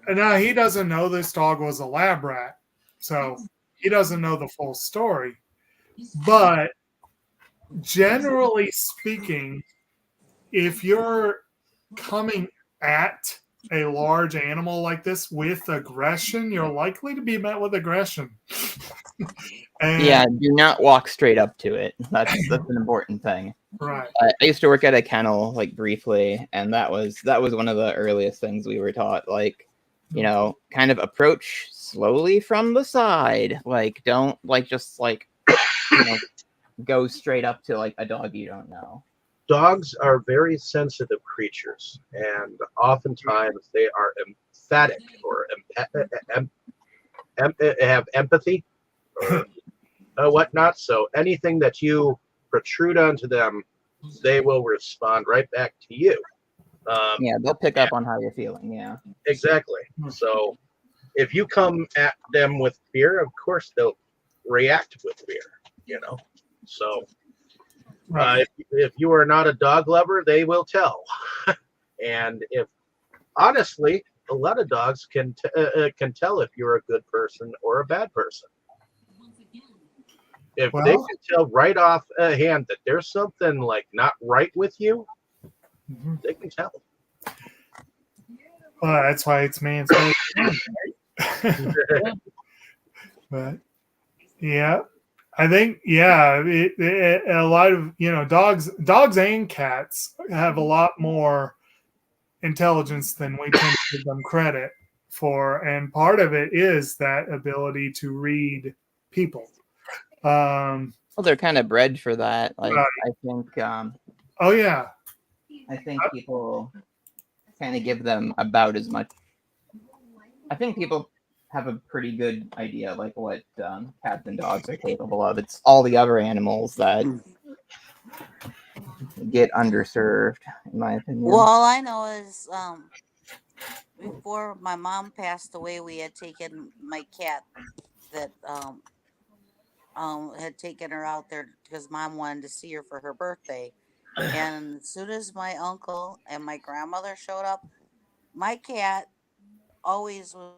Now, he doesn't know this dog was a lab rat, so he doesn't know the full story. But generally speaking, if you're coming at a large animal like this with aggression, you're likely to be met with aggression. Yeah, do not walk straight up to it. That's an important thing. Right. I used to work at a kennel, briefly, and that was one of the earliest things we were taught. Kind of approach slowly from the side. Don't just go straight up to a dog you don't know. Dogs are very sensitive creatures, and oftentimes they are emphatic or have empathy or whatnot. So anything that you protrude onto them, they will respond right back to you. Yeah, they'll pick up on how you're feeling. Yeah, exactly. So if you come at them with fear, of course they'll react with fear. So if you are not a dog lover, they will tell. And honestly, a lot of dogs can tell if you're a good person or a bad person. If they can tell right off hand that there's something not right with you, they can tell. Well, that's why it's man's right? But yeah, I think a lot of dogs and cats have a lot more intelligence than we tend to give them credit for, and part of it is that ability to read people. Well, they're kind of bred for that. Right. I think. Oh yeah. I think people kind of give them about as much. I think people have a pretty good idea, what cats and dogs are capable of. It's all the other animals that get underserved, in my opinion. Well, all I know is before my mom passed away, we had taken my cat that had taken her out there because mom wanted to see her for her birthday. And as soon as my uncle and my grandmother showed up, my cat always was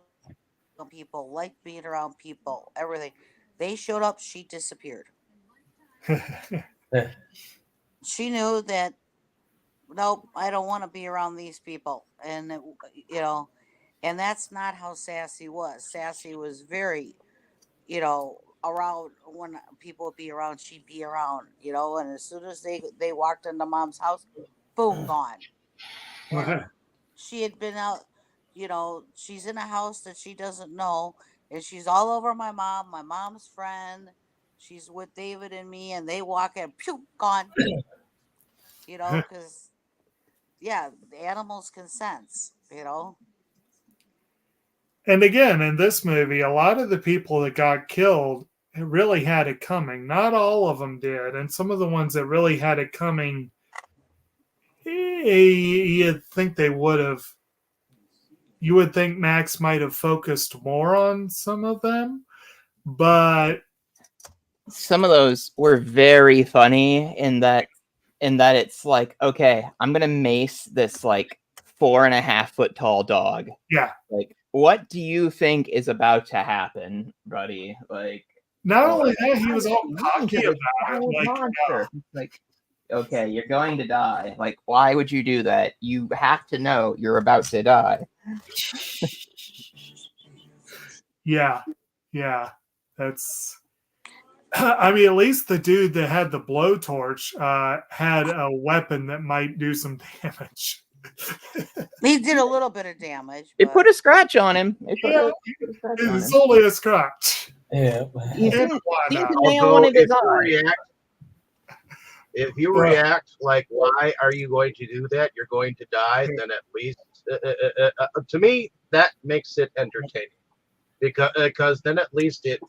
around people, liked being around people, everything. They showed up, she disappeared. She knew that, nope, I don't want to be around these people. And, you know, and that's not how Sassy was. Sassy was very, around when people would be around, she'd be around, and as soon as they walked into mom's house, boom, gone. And she had been out, she's in a house that she doesn't know, and she's all over my mom's friend. She's with David and me, and they walk in, pew, gone. Because, yeah, the animals can sense. And again, in this movie, a lot of the people that got killed really had it coming. Not all of them did. And some of the ones that really had it coming, you'd think they would have. You would think Max might have focused more on some of them. But some of those were very funny in that it's like, okay, I'm gonna mace this like 4.5 foot tall dog. yeah, Like, what do you think is about to happen, buddy? Like, not only that, he was all cocky about it. monster. Like, okay, you're going to die. Like, why would you do that? You have to know you're about to die. Yeah. That's. I mean, at least the dude that had the blowtorch had a weapon that might do some damage. He did a little bit of damage. It put a scratch on him. It's only a scratch. Yeah. He And seemed why to not? nail Although one of his if you react like, why are you going to do that? You're going to die. Then at least, to me, that makes it entertaining, because then at least it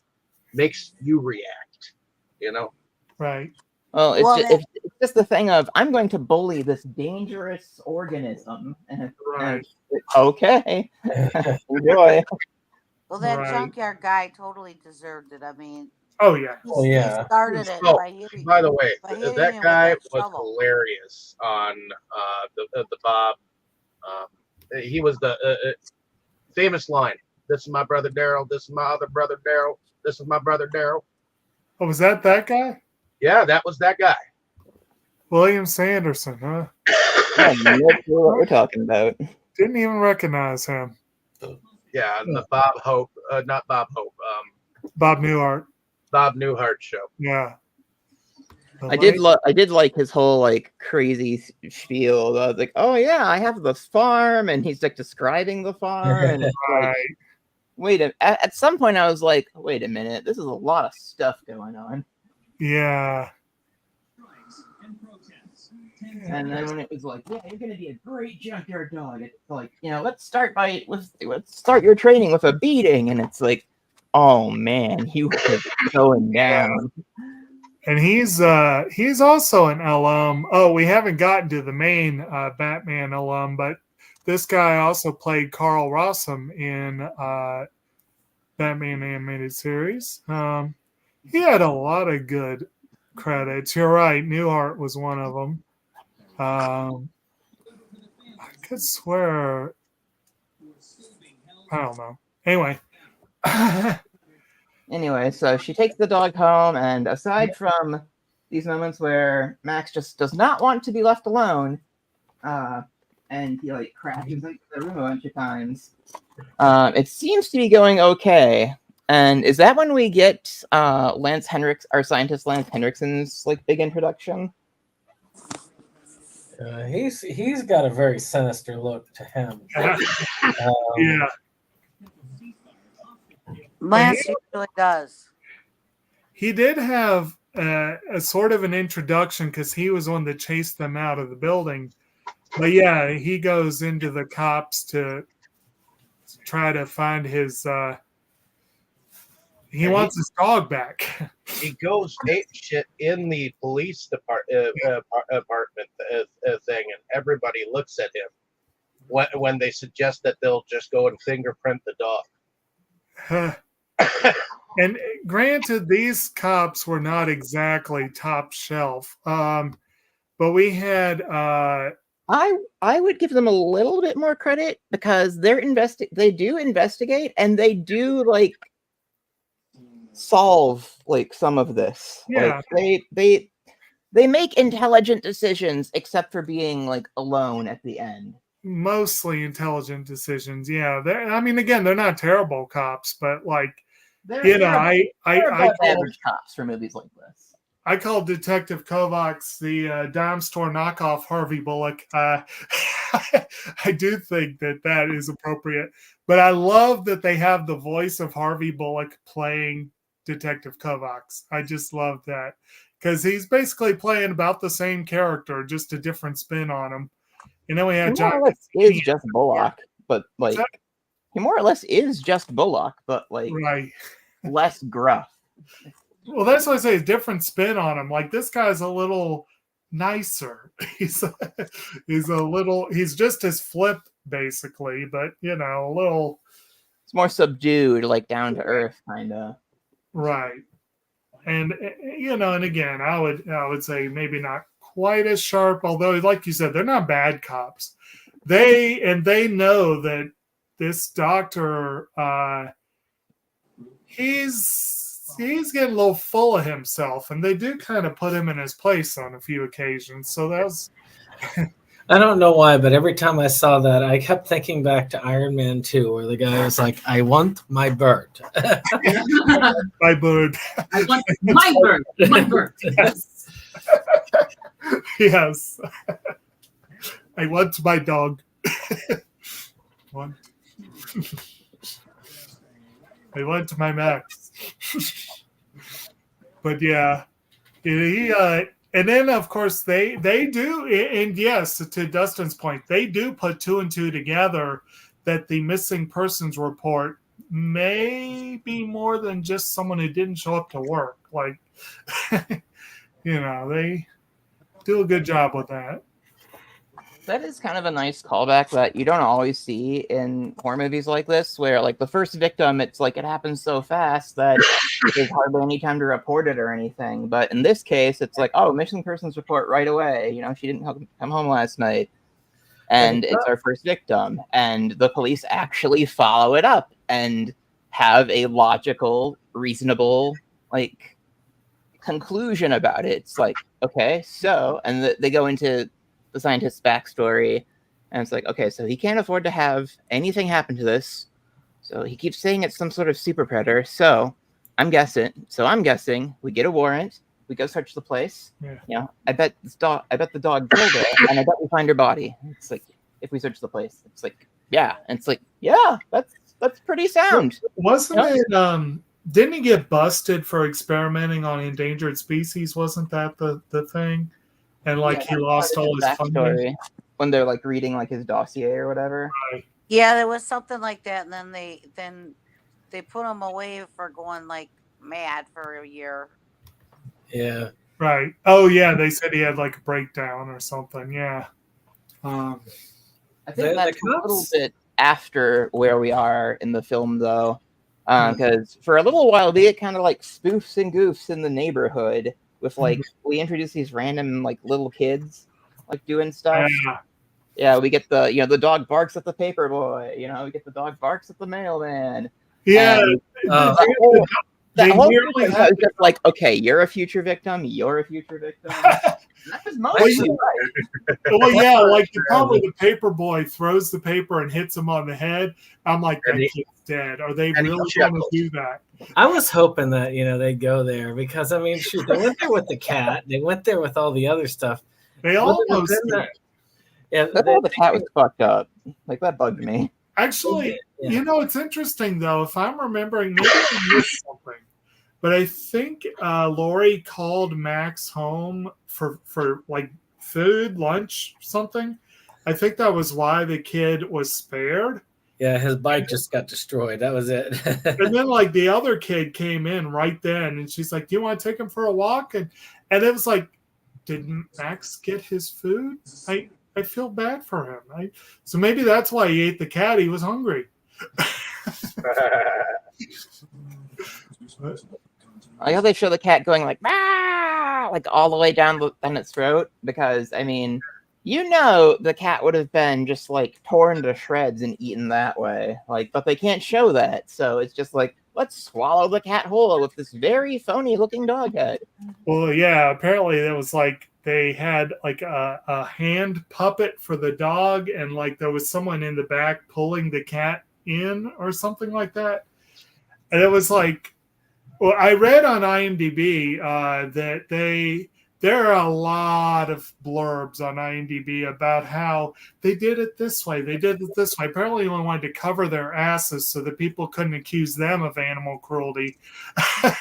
makes you react. Right. Well, Well, it's just the thing of, I'm going to bully this dangerous organism. And Right. okay. Enjoy. Well, that Right. junkyard guy totally deserved it. I mean, Oh, yeah. Oh, yeah. he started it Oh, by hitting. by the way, By hitting him that with guy that was shovel. hilarious on the Bob. He was the famous line. This is my brother Daryl. This is my other brother Daryl. This is my brother Daryl. Oh, was that guy? Yeah, that was that guy. William Sanderson, huh? I have no clue what we're talking about. Didn't even recognize him. Yeah, and the Bob Hope, not Bob Hope, Bob Newhart. Bob Newhart show. Yeah. I did like his whole like crazy spiel. I was like, oh yeah, I have this farm, and he's like describing the farm, and it's like, at some point I was like, wait a minute, this is a lot of stuff going on. Yeah. And then when it was like, yeah, you're gonna be a great junkyard dog, it's like, let's start your training with a beating, and it's like, oh man, you are going down. And he's also an alum. Oh, we haven't gotten to the main Batman alum, but this guy also played Carl Rossum in Batman animated series. He had a lot of good credits. You're right. Newhart was one of them. I could swear. I don't know. Anyway. Anyway, so she takes the dog home, and aside from these moments where Max just does not want to be left alone, and he like crashes into the room a bunch of times, it seems to be going okay. And is that when we get our scientist Lance Henriksen's like big introduction? He's got a very sinister look to him. Yeah. Lance usually does. He did have a sort of an introduction because he was one that chased them out of the building. But yeah, he goes into the cops to try to find his. He wants his dog back. He goes ape shit in the police apartment thing, and everybody looks at him when they suggest that they'll just go and fingerprint the dog. And granted, these cops were not exactly top shelf, but we had I would give them a little bit more credit because they do investigate and they do like solve like some of this. Yeah. Like they make intelligent decisions except for being like alone at the end. mostly intelligent decisions. Yeah, I mean, again, they're not terrible cops, but like, They're I above call, average cops for movies like this. I call Detective Kovacs the dime store knockoff Harvey Bullock. I do think that is appropriate, but I love that they have the voice of Harvey Bullock playing Detective Kovacs. I just love that because he's basically playing about the same character, just a different spin on him. You know, we had He more John. or less is just Bullock, but like that? he more or less is just Bullock, but like Right. less gruff. Well, that's why I say a different spin on him. Like this guy's a little nicer. He's just as flip basically, but a little It's more subdued, like down to earth kind of. right. And and again, I would say maybe not quite as sharp, although like you said, they're not bad cops. They know that this doctor he's getting a little full of himself, and they do kind of put him in his place on a few occasions. So that's I don't know why, but every time I saw that, I kept thinking back to Iron Man 2, where the guy was like, "I want my bird." my bird. I want my bird. My bird. Yes. Yes. I want my dog. I want my Max. But yeah, he and then of course they do, and yes, to Dustin's point, they do put two and two together that the missing persons report may be more than just someone who didn't show up to work. Like, they do a good job with that. That is kind of a nice callback that you don't always see in horror movies like this, where like the first victim, it's like it happens so fast that there's hardly any time to report it or anything. But in this case, it's like, oh, missing persons report right away. She didn't come home last night, and it's our first victim. And the police actually follow it up and have a logical, reasonable, like conclusion about it. It's like, okay, so, and they go into the scientist's backstory, and it's like, okay, so he can't afford to have anything happen to this, so he keeps saying it's some sort of super predator. So I'm guessing we get a warrant, we go search the place. I bet the dog killed her, and I bet we find her body. It's like, if we search the place, it's like, yeah, and it's like, yeah, that's pretty sound. Wasn't it didn't he get busted for experimenting on endangered species? Wasn't that the thing? And like he lost all his funding when they're like reading like his dossier or whatever. Right. Yeah, there was something like that, and then they put him away for going like mad for a year. Yeah. Right. Oh yeah, they said he had like a breakdown or something. Yeah. I think that's a little bit after where we are in the film, though, because for a little while they get kind of like spoofs and goofs in the neighborhood. With like, we introduce these random like little kids like doing stuff. Yeah, we get the dog barks at the paper boy. We get the dog barks at the mailman. Yeah, that whole thing was just like, okay, you're a future victim. You're a future victim. That was mostly right. Well, yeah, like probably the paper boy throws the paper and hits him on the head. I'm like, that kid's dead. Are they really going to do that? I was hoping that they'd go there because I mean, shoot, they went there with the cat. They went there with all the other stuff. They almost. Yeah, the cat was fucked up. Like that bugged me. Actually, it's interesting though. If I'm remembering, maybe I missed something, but I think Lori called Max home for like food, lunch, something. I think that was why the kid was spared. Yeah, his bike just got destroyed. That was it. And then like the other kid came in right then, and she's like, "Do you want to take him for a walk?" And it was like, didn't Max get his food? I feel bad for him. So maybe that's why he ate the cat. He was hungry. I how they show the cat going like "Bah!" like all the way down its throat, because I mean, the cat would have been just like torn to shreds and eaten that way. Like, but they can't show that, so it's just like, let's swallow the cat whole with this very phony looking dog head. Well, yeah, apparently it was like they had like a hand puppet for the dog, and like there was someone in the back pulling the cat in or something like that. And it was like, well, I read on IMDb that there are a lot of blurbs on IMDb about how they did it this way. They did it this way. Apparently, they wanted to cover their asses so that people couldn't accuse them of animal cruelty. It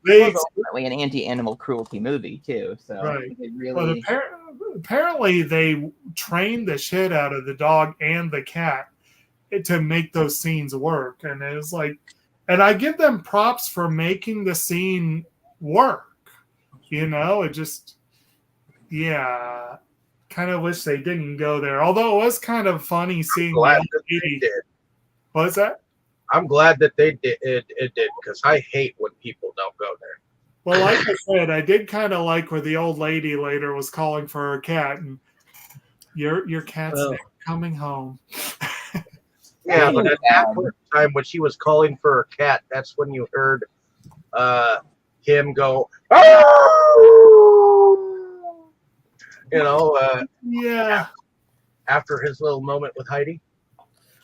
was ultimately an anti-animal cruelty movie too. So right. They really. Well, apparently, they trained the shit out of the dog and the cat to make those scenes work. And it was like, and I give them props for making the scene work. It just, yeah, kind of wish they didn't go there. Although it was kind of funny seeing the old lady. What was that? I'm glad that they did it did, because I hate when people don't go there. Well, like I said, I did kind of like where the old lady later was calling for her cat, and your cat's never coming home. Yeah, but at that point in time when she was calling for her cat, that's when you heard him go, oh! Yeah. After his little moment with Heidi.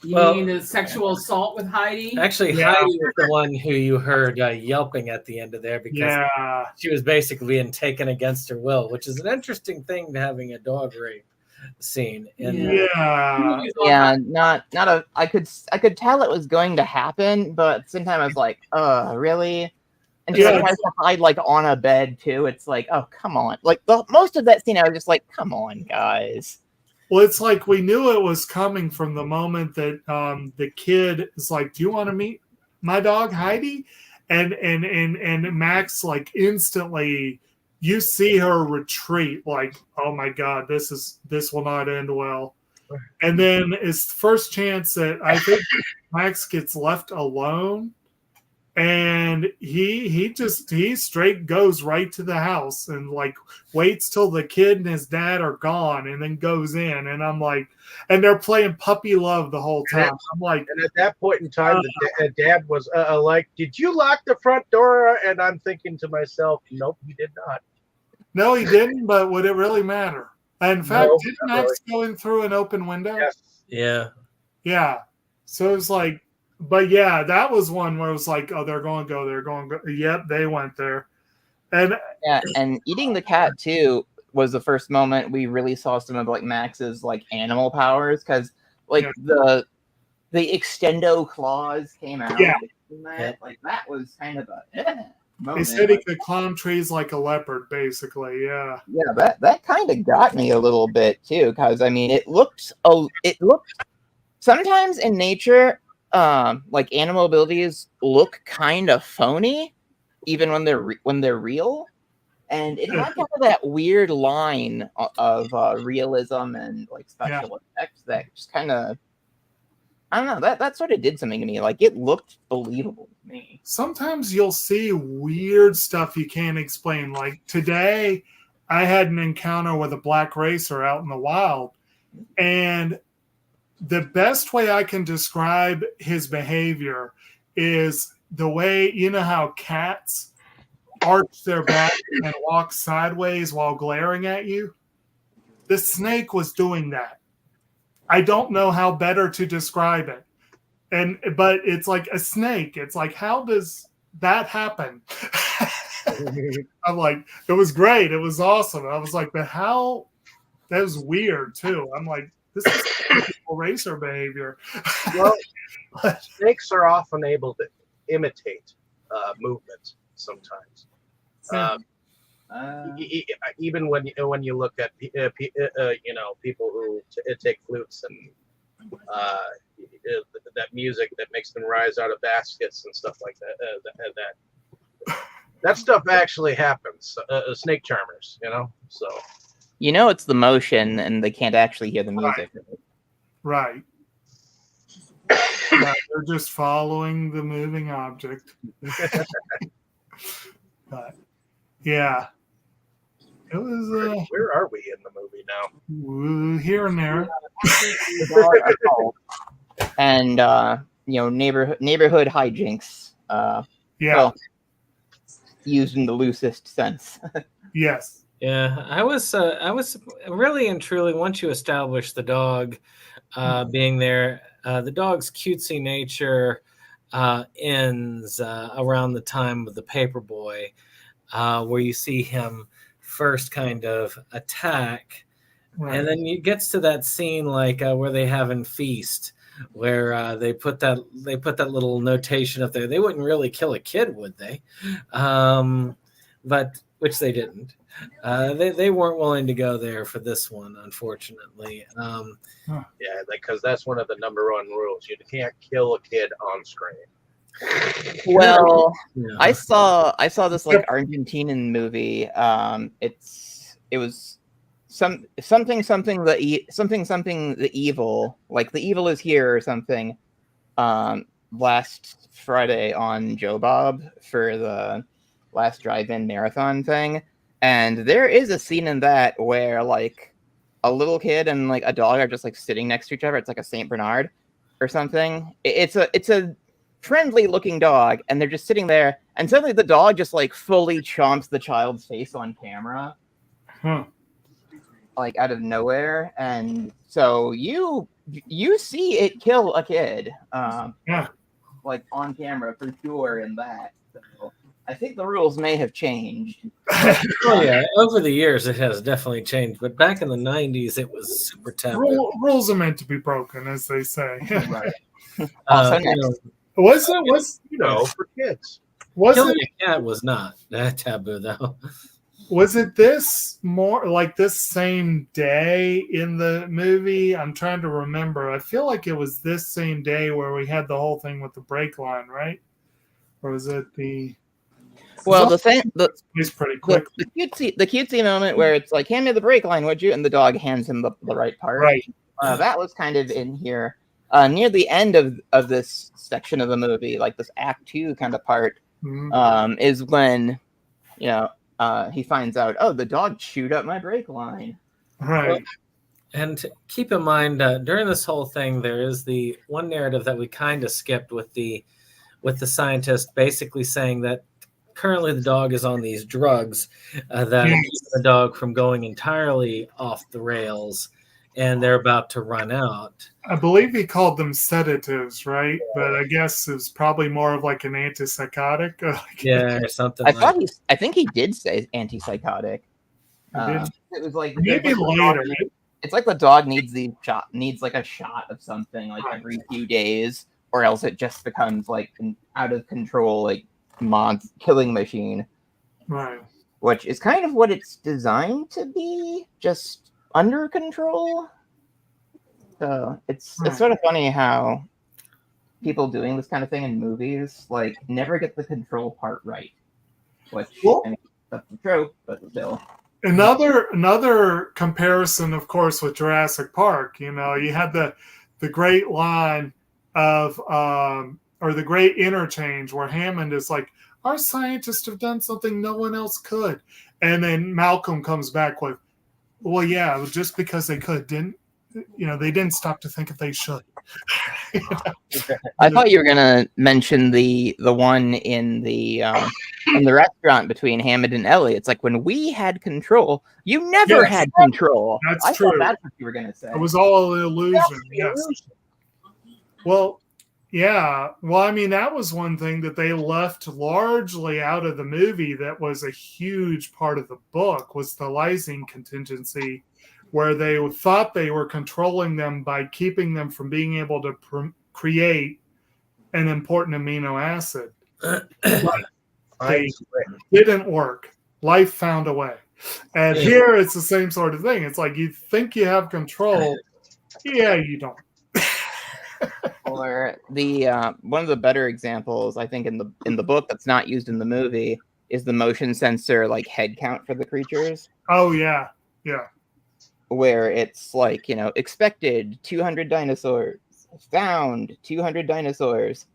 You mean the sexual assault with Heidi? Actually, Heidi was the one who you heard yelping at the end of there because she was basically being taken against her will, which is an interesting thing to having a dog rape scene. Not a. I could tell it was going to happen, but at the same time I was like, really? And she tries to hide like on a bed too. It's like, oh come on! Like most of that scene, I was just like, come on, guys. Well, it's like we knew it was coming from the moment that the kid is like, "Do you want to meet my dog Heidi?" And Max like instantly, you see her retreat, like, "Oh my God, this will not end well." And then it's the first chance that I think Max gets left alone. And he straight goes right to the house and like waits till the kid and his dad are gone and then goes in. And I'm like, and they're playing puppy love the whole time. I'm like, and at that point in time, the dad was like, "Did you lock the front door?" And I'm thinking to myself, "Nope, he did not." No, he didn't. But would it really matter? In fact, did Max go in through an open window? Yes. Yeah. Yeah. So it was like. But yeah, that was one where it was like, oh, they're going to go. They're going to go. Yep, they went there. And eating the cat too was the first moment we really saw some of like Max's like animal powers, because like the extendo claws came out. Yeah. Like that was kind of a moment. They said he could climb trees like a leopard, basically. Yeah. Yeah, that kind of got me a little bit too, because I mean, it looked sometimes in nature. Like animal abilities look kind of phony, even when they're real, and it had kind of that weird line of realism and like special effects that just kind of, I don't know, that sort of did something to me. Like it looked believable to me. Sometimes you'll see weird stuff you can't explain. Like today, I had an encounter with a black racer out in the wild, and the best way I can describe his behavior is the way, you know how cats arch their back and walk sideways while glaring at you? The snake was doing that. I don't know how better to describe it. But it's like a snake. It's like, how does that happen? I'm like, it was great. It was awesome. I was like, but how? That was weird too. I'm like, this is racer behavior. Well, snakes are often able to imitate movement sometimes. Even when you look at people who take flutes and that music that makes them rise out of baskets and stuff like that stuff actually happens. Snake charmers, so. It's the motion, and they can't actually hear the music. Right. Yeah, they're just following the moving object. But yeah, it was Where are we in the movie now? here and there. And neighborhood hijinks. Yeah. Well, used in the loosest sense. Yes. Yeah, I was really and truly, once you establish the dog being there, the dog's cutesy nature ends around the time of the Paperboy, where you see him first kind of attack, Right. and then it gets to that scene like where they have in Feast, where they put that little notation up there. They wouldn't really kill a kid, would they? But which they didn't. They weren't willing to go there for this one, unfortunately. Yeah, because that's one of the number one rules. You can't kill a kid on screen. Well, Yeah. I saw this like Argentinian movie. It was something the evil, like the evil is here or something. Last Friday on Joe Bob for the last drive-in marathon thing, and there is a scene in that where like a little kid and like a dog are just like sitting next to each other. It's like a Saint Bernard or something. It's a friendly looking dog, and they're just sitting there, and suddenly the dog just like fully chomps the child's face on camera, like out of nowhere. And so you see it kill a kid, like on camera for sure in that. So I think the rules may have changed. Oh yeah, over the years it has definitely changed, but back in the 90s it was super taboo. Rules are meant to be broken, as they say. Right. Also You next, know, For kids. killing a cat was not that taboo though. Was it this more like this same day in the movie? I'm trying to remember. I feel like it was this same day where we had the whole thing with the brake line, right? Or was it the? well, the thing, It's pretty quick. the cutesy moment where it's like, hand me the brake line, would you? And the dog hands him the right part. Right. That was kind of in here near the end of this section of the movie, like this Act 2 kind of part, is when he finds out, oh, the dog chewed up my brake line. Right. And keep in mind, during this whole thing, there is the one narrative that we kind of skipped with the scientist basically saying that currently the dog is on these drugs that keep the dog from going entirely off the rails, and they're about to run out. I believe he called them sedatives, right? But I guess it's probably more of like an antipsychotic. Yeah, or something. I think he did say antipsychotic. It was like maybe it's like later. it's like the dog needs like a shot of something like every few days, or else it just becomes like an out of control like killing machine. Right. Which is kind of what it's designed to be, just under control. So it's sort of funny how people doing this kind of thing in movies like never get the control part right. Which that's the trope, but still. Another comparison, of course, with Jurassic Park. You had the great line of or the great interchange where Hammond is like, our scientists have done something no one else could. And then Malcolm comes back with, well, yeah, just because they could, they didn't stop to think if they should. I thought you were gonna mention the one in the restaurant between Hammond and Ellie. It's like, when we had control, you never had control. That's true. That's what you were gonna say. It was all an illusion. Yes. Well, yeah. Well, I mean, that was one thing that they left largely out of the movie that was a huge part of the book, was the lysine contingency, where they thought they were controlling them by keeping them from being able to create an important amino acid. They didn't work. Life found a way. And here it's the same sort of thing. It's like, you think you have control. Yeah, you don't. Or the one of the better examples, I think, in the book that's not used in the movie is the motion sensor like head count for the creatures. Oh yeah. Where it's like, expected 200 dinosaurs, found 200 dinosaurs.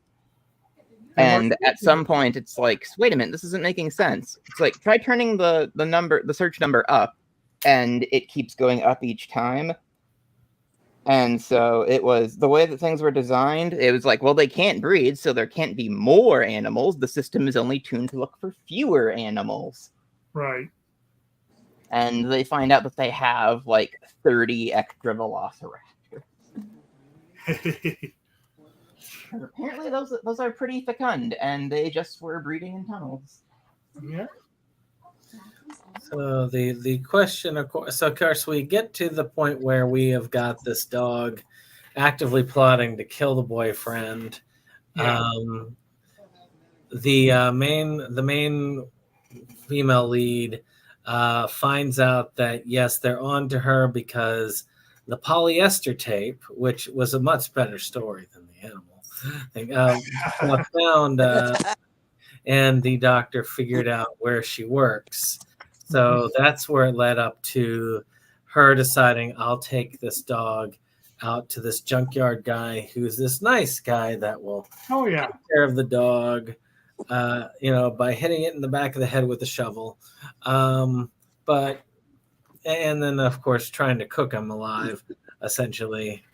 And at some point, it's like, wait a minute, this isn't making sense. It's like, try turning the search number up, and it keeps going up each time. And so it was the way that things were designed. It was like, well, they can't breed, so there can't be more animals. The system is only tuned to look for fewer animals. Right. And they find out that they have like 30 extra velociraptors. Apparently, those are pretty fecund, and they just were breeding in tunnels. Yeah. So the question, of course, we get to the point where we have got this dog actively plotting to kill the boyfriend. Yeah. The main female lead finds out that yes, they're on to her because the polyester tape, which was a much better story than the animal, was found, and the doctor figured out where she works. So that's where it led up to her deciding, I'll take this dog out to this junkyard guy who's this nice guy that will take care of the dog, by hitting it in the back of the head with a shovel. And then, of course, trying to cook him alive, essentially.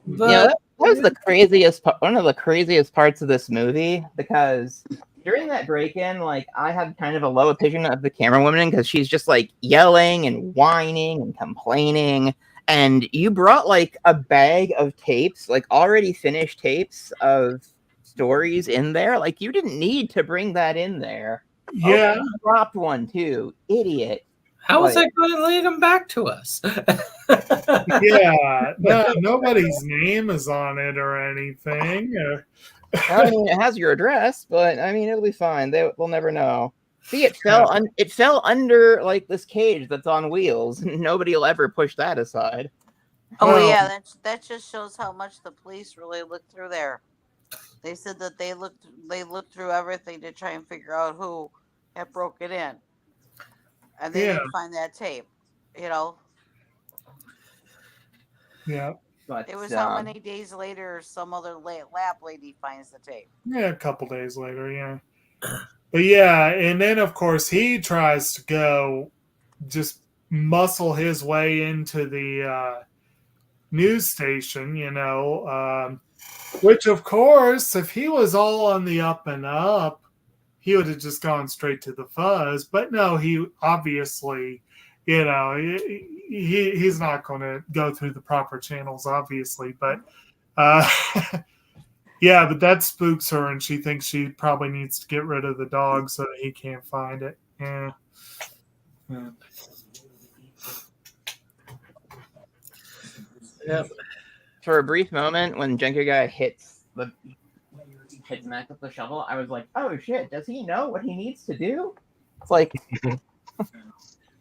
But, that was the craziest, one of the craziest parts of this movie, because during that break-in, like, I had kind of a low opinion of the camera woman because she's just like yelling and whining and complaining. And you brought like a bag of tapes, like already finished tapes of stories in there. Like, you didn't need to bring that in there. Yeah. You dropped one too, idiot. How was I going to lead him back to us? Yeah, nobody's name is on it or anything. I mean, it has your address, but I mean, it'll be fine. They'll never know. See, it fell under like this cage that's on wheels. Nobody will ever push that aside. Oh yeah, that just shows how much the police really looked through there. They said that they looked through everything to try and figure out who had broke it in, and they didn't find that tape. Yeah. But it was how many days later some other lab lady finds the tape. Yeah, a couple days later, yeah. But yeah, and then of course he tries to go just muscle his way into the news station, which of course, if he was all on the up and up, he would have just gone straight to the fuzz. But no, he obviously, he's not going to go through the proper channels, obviously. But yeah, but that spooks her, and she thinks she probably needs to get rid of the dog so that he can't find it. Yeah. Yep. For a brief moment, when Junker Guy hits Mac with the shovel, I was like, "Oh shit! Does he know what he needs to do?" It's like,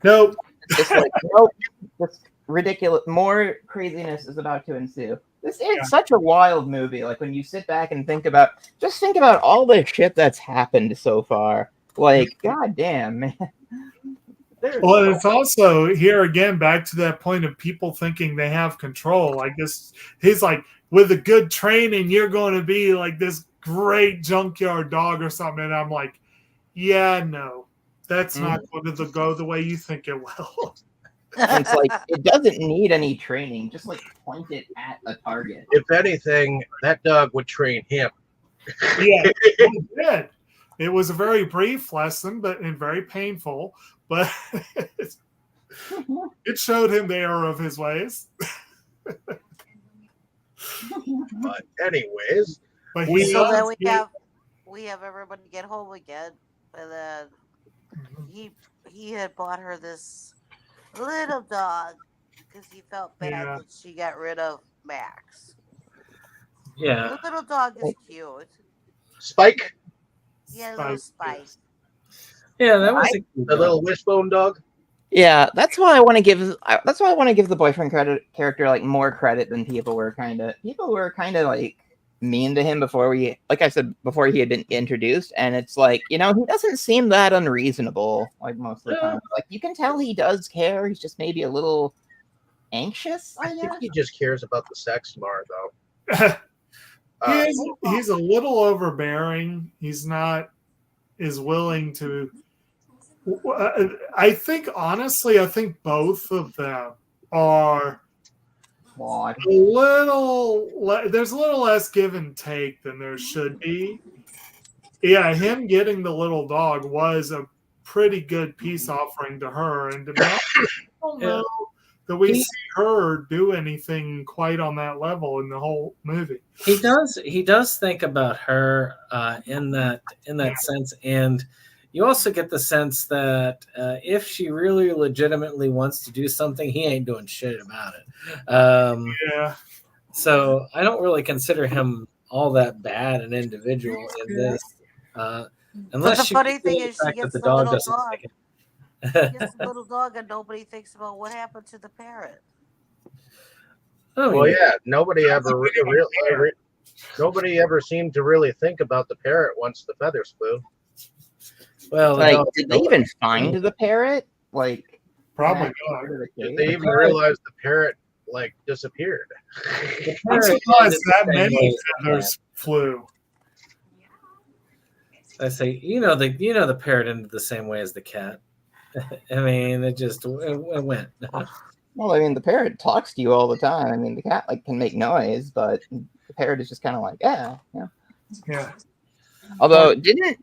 nope. It's like, nope. This ridiculous. More craziness is about to ensue. This is such a wild movie. Like, when you sit back and think about all the shit that's happened so far. Like, goddamn, man. Well, it's also here again back to that point of people thinking they have control. Like this, he's like, with a good training, you're going to be like this great junkyard dog or something. And I'm like, yeah, no, that's not going to go the way you think it will. It's like, it doesn't need any training. Just like point it at a target. If anything, that dog would train him. Yeah, it did. It was a very brief lesson, and very painful. But it showed him the error of his ways. But anyways, but we have everybody get home again, and then he had bought her this little dog because he felt bad that she got rid of Max. Yeah, the little dog is cute. Spike. Yeah, little Spike. Yeah, that was the little wishbone dog. Yeah, that's why I want to give the boyfriend character like more credit than people were kind of like mean to him before he had been introduced, and it's like, he doesn't seem that unreasonable like most of the time. Like, you can tell he does care. He's just maybe a little anxious. I think he just cares about the sex more though. He's a little overbearing. He's not as willing to. I think honestly, I think both of them are Flawed. a little. There's a little less give and take than there should be. Yeah, him getting the little dog was a pretty good peace offering to her, and to Max, I don't know that we see her do anything quite on that level in the whole movie. He does think about her in that sense, and you also get the sense that if she really legitimately wants to do something, he ain't doing shit about it. Yeah. So I don't really consider him all that bad an individual in this. Unless the she funny feels thing the is she fact that gets the the dog little doesn't dog. like it. She gets the little dog, and nobody thinks about what happened to the parrot. Oh, Well, yeah, nobody ever seemed to really think about the parrot once the feathers flew. Well, Like, did they even find the parrot? Like, Probably back not. into the Did cave? they even realize the parrot like disappeared? I'm surprised that many feathers flew. I say, the parrot ended the same way as the cat. I mean, it went. Well, I mean, the parrot talks to you all the time. I mean, the cat like can make noise, but the parrot is just kind of like, yeah. Yeah. Although,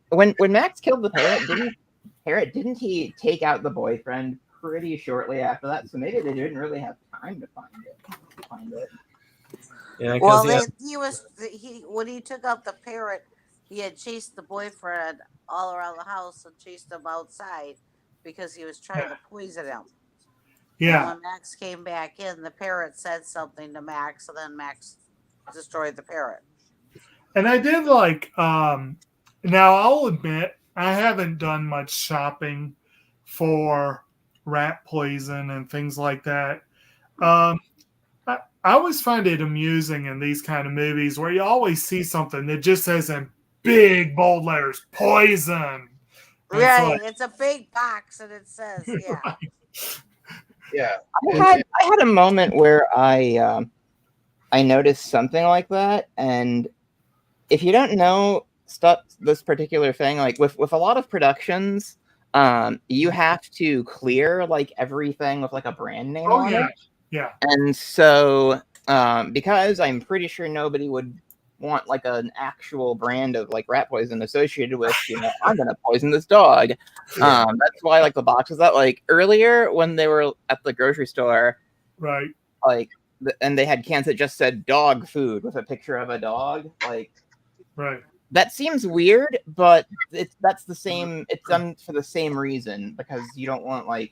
when Max killed the parrot, didn't he take out the boyfriend pretty shortly after that? So maybe they didn't really have time to find it. Yeah, Well, when he took out the parrot, he had chased the boyfriend all around the house and chased him outside because he was trying to poison him. Yeah. And when Max came back in, the parrot said something to Max, and then Max destroyed the parrot. And I did like, now I'll admit, I haven't done much shopping for rat poison and things like that. I always find it amusing in these kind of movies where you always see something that just says in big bold letters, poison. And Right. It's a big box, and it says, yeah. Right. Yeah. I had a moment where I noticed something like that, and if you don't know this particular thing, like with a lot of productions, you have to clear like everything with like a brand name on it. Yeah. And so, because I'm pretty sure nobody would want like an actual brand of like rat poison associated with, I'm gonna poison this dog. That's why like the boxes that like earlier when they were at the grocery store, Right. like, and they had cans that just said dog food with a picture of a dog, like. Right. That seems weird, but that's the same. It's done for the same reason, because you don't want like,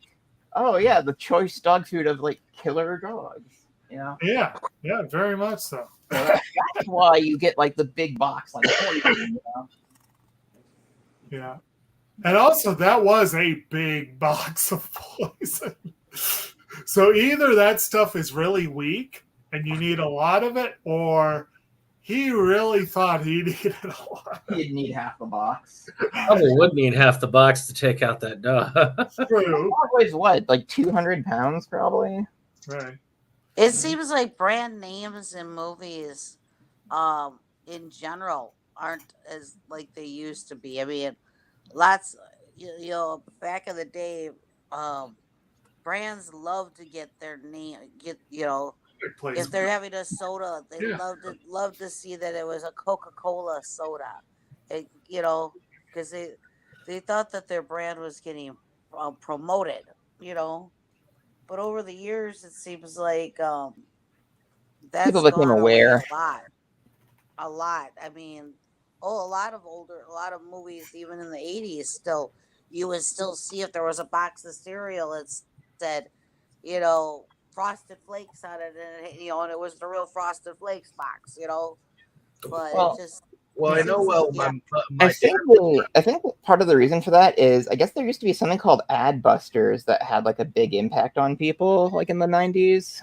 oh yeah, the choice dog food of like killer dogs. Yeah. Yeah. Very much so. So that's why you get like the big box, like poison, Yeah. And also, that was a big box of poison. So either that stuff is really weak and you need a lot of it, or he really thought he needed a lot. You'd need half the box. Probably would need half the box to take out that dog. True. Dog weighs what, like 200 pounds, probably. Right. It seems like brand names in movies, in general, aren't as like they used to be. I mean, lots, back in the day, brands love to get their name, if they're having a soda, they love to see that it was a Coca-Cola soda, because they thought that their brand was getting promoted, But over the years, it seems like that's People became gone away aware. a lot. I mean, a lot of movies, even in the 80s, still you would still see if there was a box of cereal that said, Frosted Flakes on it, and and it was the real Frosted Flakes box, But Well, it just I know. I think part of the reason for that is I guess there used to be something called ad busters that had like a big impact on people, like in the 90s.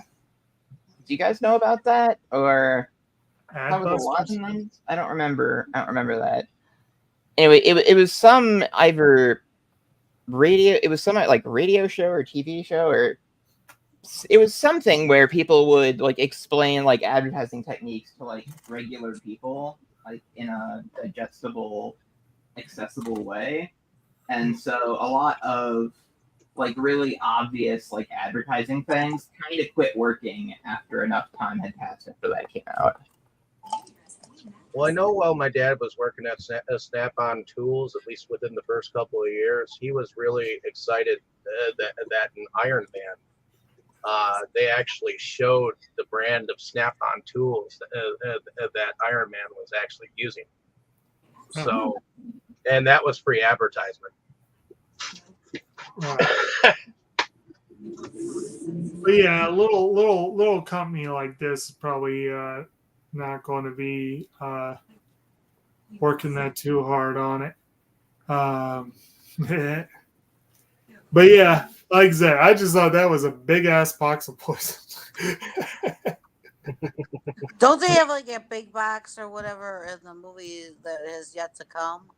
Do you guys know about that? Or that was a lot in the 90s? I don't remember that. Anyway, it was some either radio. It was some like radio show or TV show, or it was something where people would like explain like advertising techniques to like regular people, like in a digestible, accessible way. And so a lot of like really obvious like advertising things kind of quit working after enough time had passed after that came out. Well, I know while my dad was working at Snap-on Tools, at least within the first couple of years, he was really excited that in Iron Man, they actually showed the brand of Snap-on Tools that Iron Man was actually using. So, and that was free advertisement. But yeah, a little company like this is probably not going to be working that too hard on it. But yeah, like I said, I just thought that was a big ass box of poison. Don't they have like a big box or whatever in the movie that has yet to come?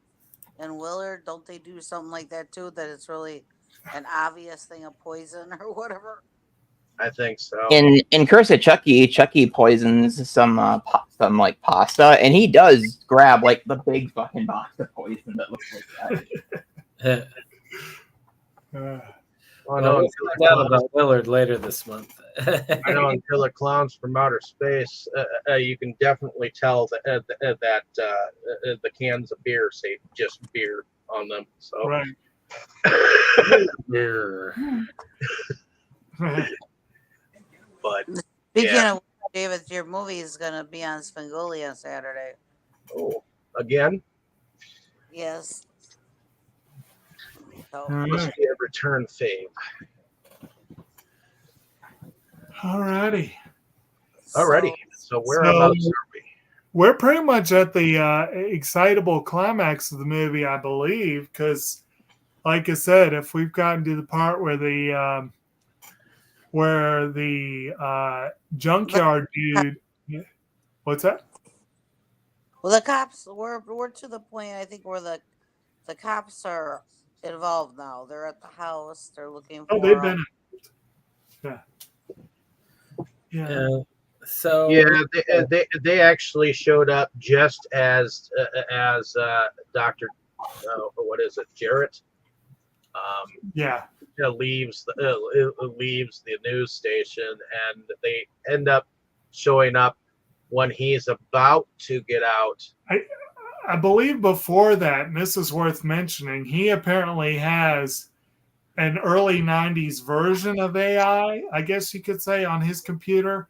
In Willard, don't they do something like that too? That it's really an obvious thing of poison or whatever. I think so. In Curse of Chucky poisons some like pasta, and he does grab like the big fucking box of poison that looks like that. I know, We'll find out about Willard later this month. I know in Killer Clowns from Outer Space, you can definitely tell that the cans of beer say just beer on them. So Right. beer. But Speaking of David, your movie is going to be on Spenguli on Saturday. oh, again, Yes. So, must be a return fave. Alrighty. Alrighty. So whereabouts are we? We're pretty much at the excitable climax of the movie, I believe, because, like I said, if we've gotten to the part where the junkyard dude, what's that? well, the cops, we're to the point, I think, where the cops are involved now. They're at the house. They're looking for Oh, they've been. Yeah. So Yeah, they actually showed up just as Dr. What is it, Jarrett? Yeah. Leaves the news station, and they end up showing up when he's about to get out. I believe before that, and this is worth mentioning, he apparently has an early 90s version of AI, I guess you could say, on his computer.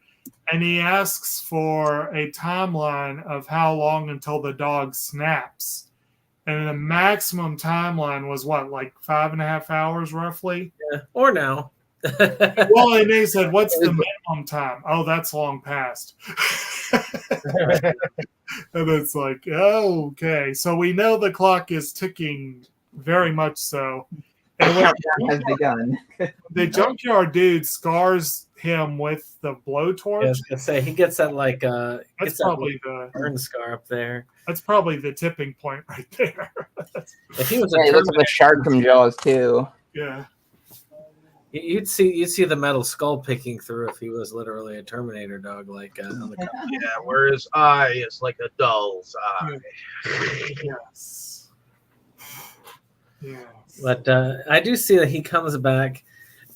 And he asks for a timeline of how long until the dog snaps. And the maximum timeline was what, like 5.5 hours roughly? yeah, or now. Well, and they said, what's the minimum time? Oh, that's long past. And it's like, oh, okay. So we know the clock is ticking very much so. The And when countdown has begun. the junkyard dude scars him with the blowtorch, I was gonna say he gets that like that's gets that probably the burn scar up there. that's probably the tipping point right there. If he was Yeah, a he looks like a shark from Jaws too. Yeah. you'd see the metal skull picking through if he was literally a Terminator dog, like on the cover. Yeah, where his eye is like a doll's eye. Yes. Yeah. But I do see that he comes back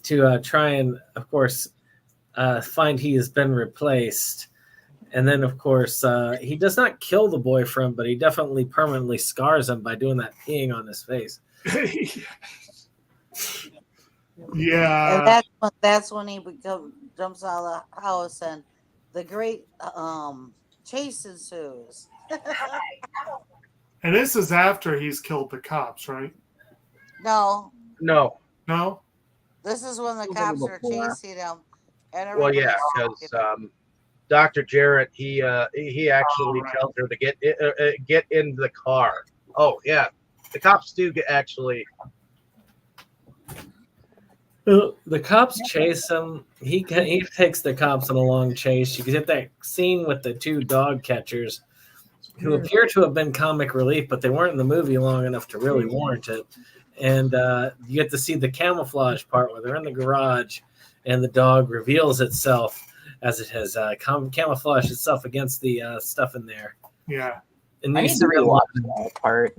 to try and, of course, find he has been replaced. And then, of course, he does not kill the boyfriend, but he definitely permanently scars him by doing that peeing on his face. Yeah. and that's when he jumps out of the house and the great chase ensues. And this is after he's killed the cops, right? No, No, No? this is when the little cops are before. chasing him. And well, yeah, everybody's because Dr. Jarrett he actually tells her to get in the car. Oh yeah, the cops do actually. The cops chase him. He takes the cops on a long chase. You get that scene with the two dog catchers who appear to have been comic relief, but they weren't in the movie long enough to really warrant it. And you get to see the camouflage part where they're in the garage and the dog reveals itself as it has camouflaged itself against the stuff in there. Yeah. And I you need see to them- rewatch that part.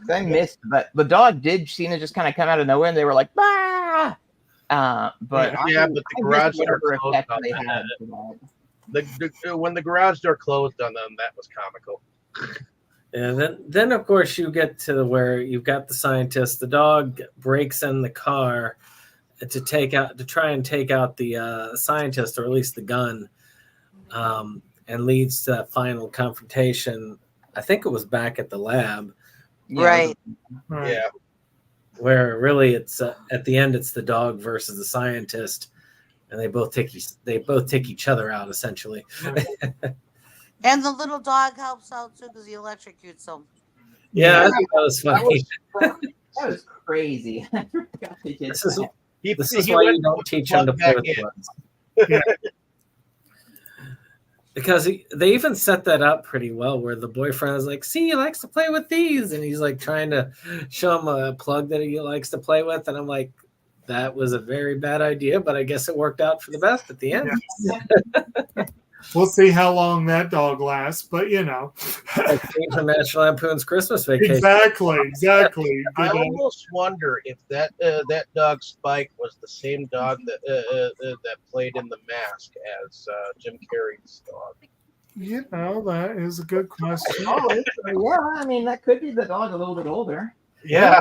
I missed, but the dog did seem to just kind of come out of nowhere, and they were like, "Bah!" But Yeah, but the I garage missed whatever door closed effect on they that. had for that. When the garage door closed on them, that was comical. And then of course you get to where you've got the scientist. The dog breaks in the car to try and take out the scientist, or at least the gun, and leads to that final confrontation. I think it was back at the lab, Right. Right. Yeah. where really it's at the end it's the dog versus the scientist, and they both take each other out essentially. And the little dog helps out too because he electrocutes them. Yeah, I Yeah. think that was funny. That was crazy. I forgot they did This is that. this is he why went you don't with teach the him to plug play back with in. guns. Yeah. Because they even set that up pretty well, where the boyfriend is like, "See, he likes to play with these," and he's like trying to show him a plug that he likes to play with, and I'm like, that was a very bad idea, but I guess it worked out for the best at the end. We'll see how long that dog lasts, but you know. Like Scene from National Lampoon's Christmas Vacation. Exactly. I almost wonder if that dog Spike was the same dog that played in The Mask as Jim Carrey's dog. You know, that is a good question. Oh, yeah. I mean, that could be the dog a little bit older. Yeah.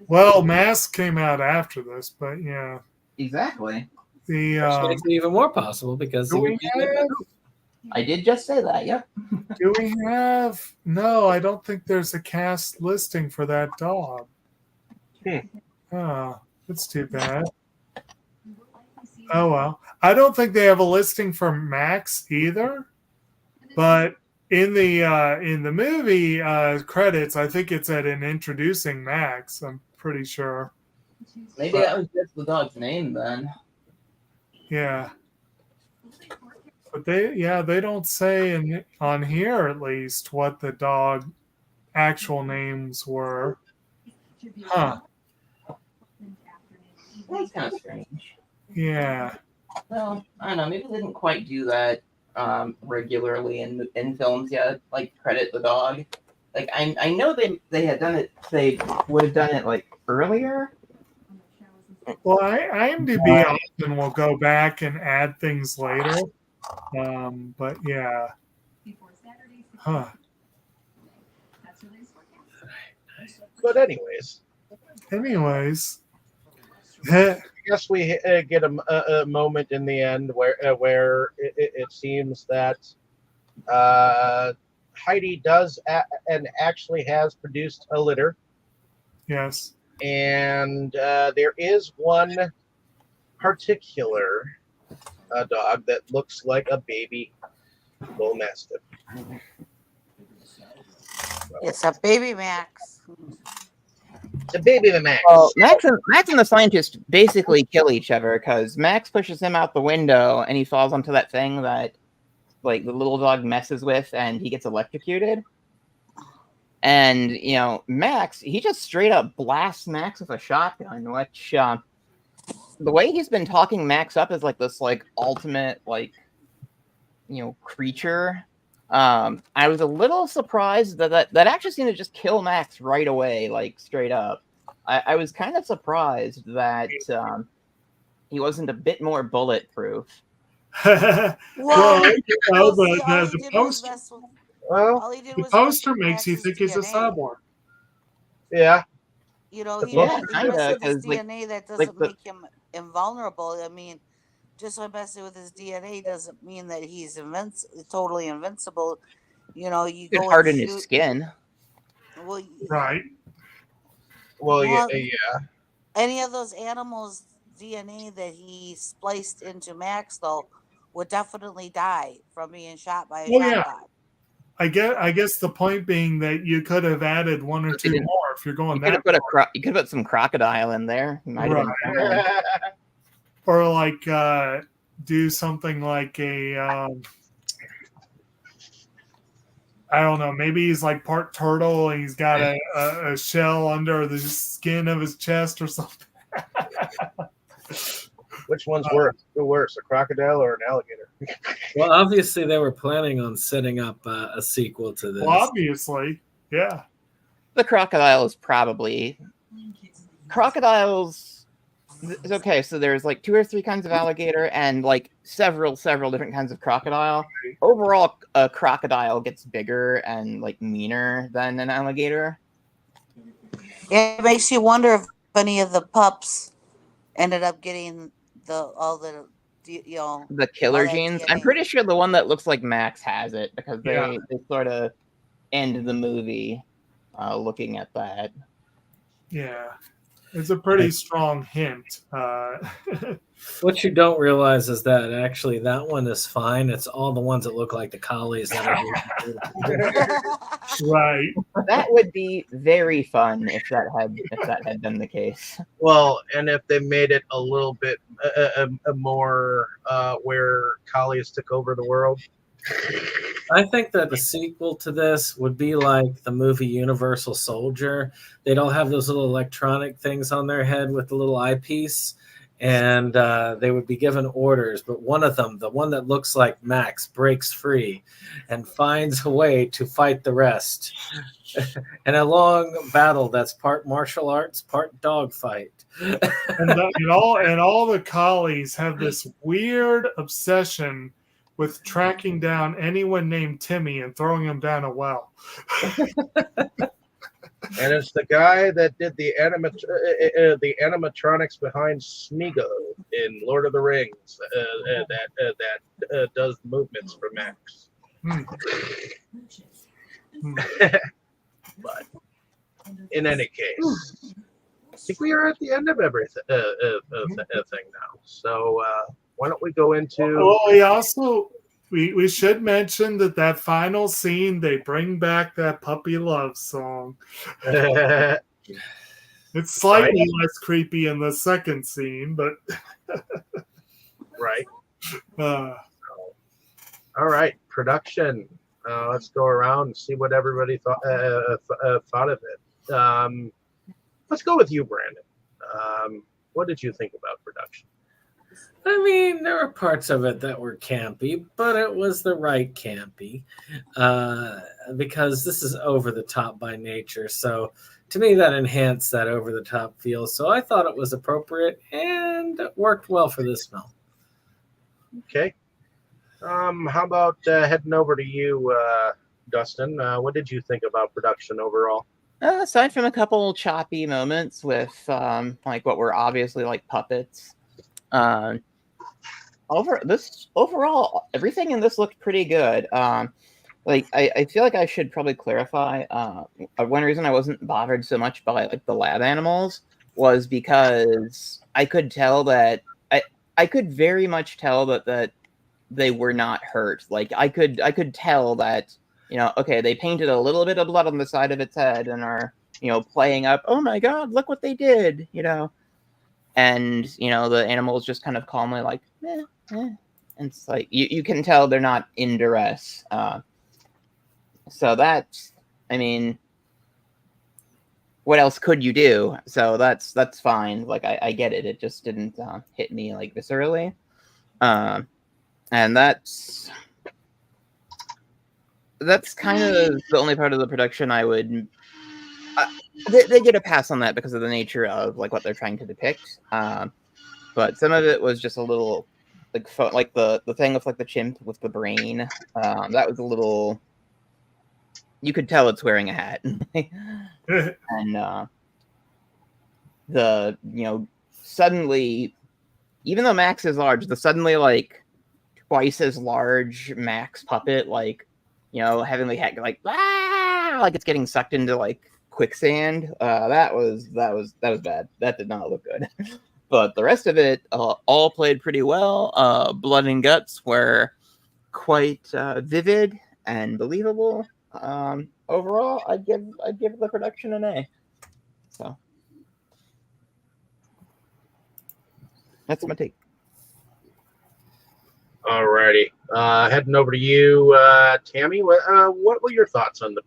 Well, Mask came out after this, but yeah. Exactly. The Which makes it even more possible because do we have? I did just say that. Yep. Do we have? No, I don't think there's a cast listing for that dog. Oh, that's too bad. Oh well. I don't think they have a listing for Max either. But in the movie credits, I think it's at an introducing Max. I'm pretty sure. Maybe that was just the dog's name then. Yeah. But they don't say on here at least what the dog actual names were. Huh. That's kind of strange. Yeah. Well, I don't know. Maybe they didn't quite do that regularly in films yet. Like credit the dog. Like I know they had done it. They would have done it like earlier. Well, IMDb often will go back and add things later. But yeah. Huh. But anyways, I I guess we get a moment in the end where it seems that Heidi does and actually has produced a litter, yes. and there is one particular dog that looks like a baby bull mastiff. It's a baby Max. It's a baby Max. Well, Max and the scientist basically kill each other because Max pushes him out the window and he falls onto that thing that like the little dog messes with and he gets electrocuted. And Max, he just straight up blasts Max with a shotgun, which the way he's been talking Max up is like this like ultimate creature. I was a little surprised that actually seemed to just kill Max right away, like straight up. I was kind of surprised that he wasn't a bit more bulletproof. Well, the poster, Well, the poster makes you think he's a cyborg. yeah. He Yeah, messed kinda, with his 'cause, like- DNA. That like doesn't the- make him invulnerable. I mean, just by messing with his DNA doesn't mean that he's totally invincible. You He could harden his skin. Well, Right. Well, yeah, Well, yeah. any of those animals' DNA that he spliced into Max, though, would definitely die from being shot by a Oh, yeah. shotgun. I guess the point being that you could have added one or You two didn't- more if you're going You could that have you could have put some crocodile in there. Might have been fine. or like do something like a I don't know, maybe he's like part turtle and he's got a shell under the skin of his chest or something. Which one's worse? The worse, a crocodile or an alligator? Well, obviously they were planning on setting up a sequel to this. Well, obviously, yeah. The crocodile is probably crocodiles. Okay, so there's like 2 or 3 kinds of alligator and like several different kinds of crocodile. Overall, a crocodile gets bigger and like meaner than an alligator. It makes you wonder if any of the pups ended up getting all the The killer all that genes. I'm DNA. pretty sure the one that looks like Max has it because Yeah. they sort of end the movie looking at that. Yeah. It's a pretty strong hint. What you don't realize is that actually that one is fine. It's all the ones that look like the collies that are. Right. That would be very fun if that had been the case. Well, and if they made it a little bit more where collies took over the world. I think that the sequel to this would be like the movie Universal Soldier. They'd all have those little electronic things on their head with the little eyepiece, and they would be given orders. But one of them, the one that looks like Max, breaks free and finds a way to fight the rest. And a long battle that's part martial arts, part dogfight. And all the collies have this weird obsession with tracking down anyone named Timmy and throwing him down a well. And it's the guy that did the animatronics behind Smeagol in Lord of the Rings that does the movements for Max. But in any case, I think we are at the end of everything now. So why don't we go into? Well, we should mention that final scene, they bring back that puppy love song. It's slightly less creepy in the second scene, but right. uh, All right, production. Let's go around and see what everybody thought of it. Let's go with you, Brandon. What did you think about production? I mean, there were parts of it that were campy, but it was the right campy because this is over the top by nature. So to me, that enhanced that over the top feel. So I thought it was appropriate and worked well for this film. Okay. How about heading over to you, Dustin? What did you think about production overall? Aside from a couple choppy moments with like what were obviously like puppets, overall everything in this looked pretty good. Like I feel like I should probably clarify. One reason I wasn't bothered so much by like the lab animals was because I could tell that I could very much tell that they were not hurt. Like I could tell that, you know, okay, they painted a little bit of blood on the side of its head and are, you know, playing up, oh my god, look what they did, you know. And, you know, the animals just kind of calmly like, And it's like you can tell they're not in duress. So that's, I mean, what else could you do? So that's fine. Like I get it. It just didn't hit me like viscerally. And that's kind of the only part of the production I would. They get a pass on that because of the nature of like what they're trying to depict. But some of it was just a little like the thing with like the chimp with the brain. That was a little. You could tell it's wearing a hat, and the, you know, suddenly, even though Max is large, the suddenly like twice as large Max puppet, like, you know, having the head like it's getting sucked into like quicksand. That was bad. That did not look good. But the rest of it all played pretty well. Blood and guts were quite vivid and believable. Overall, I'd give the production an A. So that's my take. Alrighty, heading over to you, Tammy. What were your thoughts on the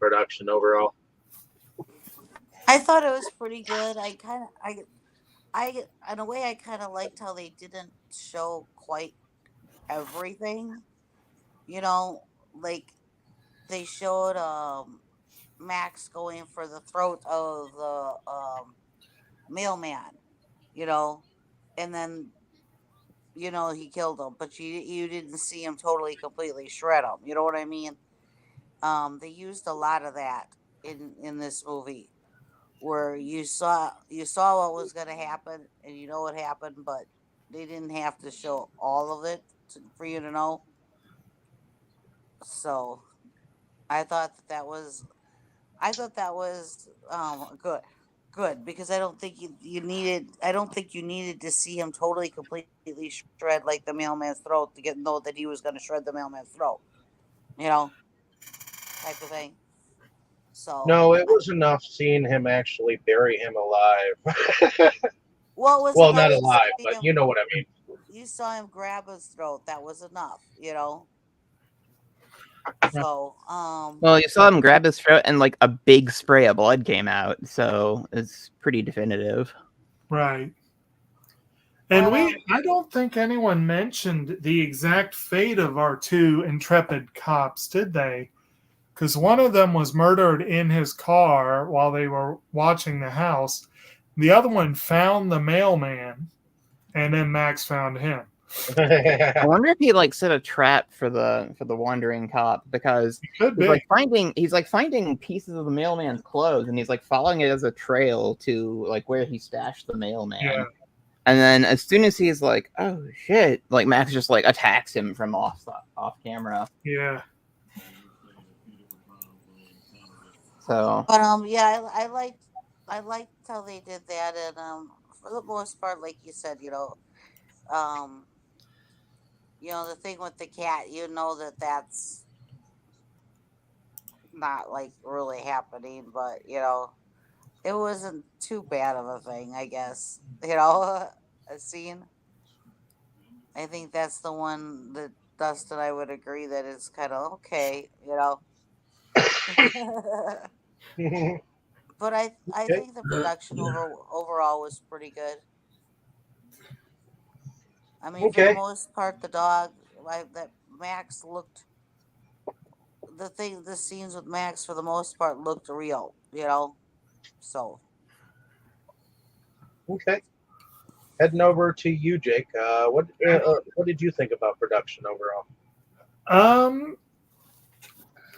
I I thought it was pretty good. I in a way, I kind of liked how they didn't show quite everything. You know, like they showed Max going for the throat of the mailman. You know, and then he killed him, but you didn't see him totally completely shred him. You know what I mean? They used a lot of that in this movie, where you saw what was going to happen, and you know what happened, but they didn't have to show all of it for you to know. So I thought that was good, because I don't think you needed to see him totally completely shred like the mailman's throat to know that he was going to shred the mailman's throat, you know, type of thing. So No, it was enough seeing him actually bury him alive. well, it was Well, enough not to see alive, but him. you know what I mean. You saw him grab his throat. That was enough, Right. So, Well, you saw him grab his throat, and like a big spray of blood came out, so it's pretty definitive. Right. And but, I don't think anyone mentioned the exact fate of our two intrepid cops, did they? Because one of them was murdered in his car while they were watching the house. The other one found the mailman, and then Max found him. I wonder if he like set a trap for the wandering cop, because Could he's be. like finding pieces of the mailman's clothes, and he's like following it as a trail to like where he stashed the mailman. Yeah. And then as soon as he's like, oh shit, like Max just like attacks him from off camera. Yeah. So yeah, I liked how they did that, and for the most part, like you said, um, the thing with the cat, that's not like really happening, but it wasn't too bad of a thing, I guess. A scene. I think that's the one that Dustin, I would agree that it's kind of okay. But I Okay. think the production overall was pretty good. I mean, for the Okay. most part, the dog, that Max looked, the scenes with Max for the most part looked real. So Okay. Heading over to you, Jake. What did you think about production overall?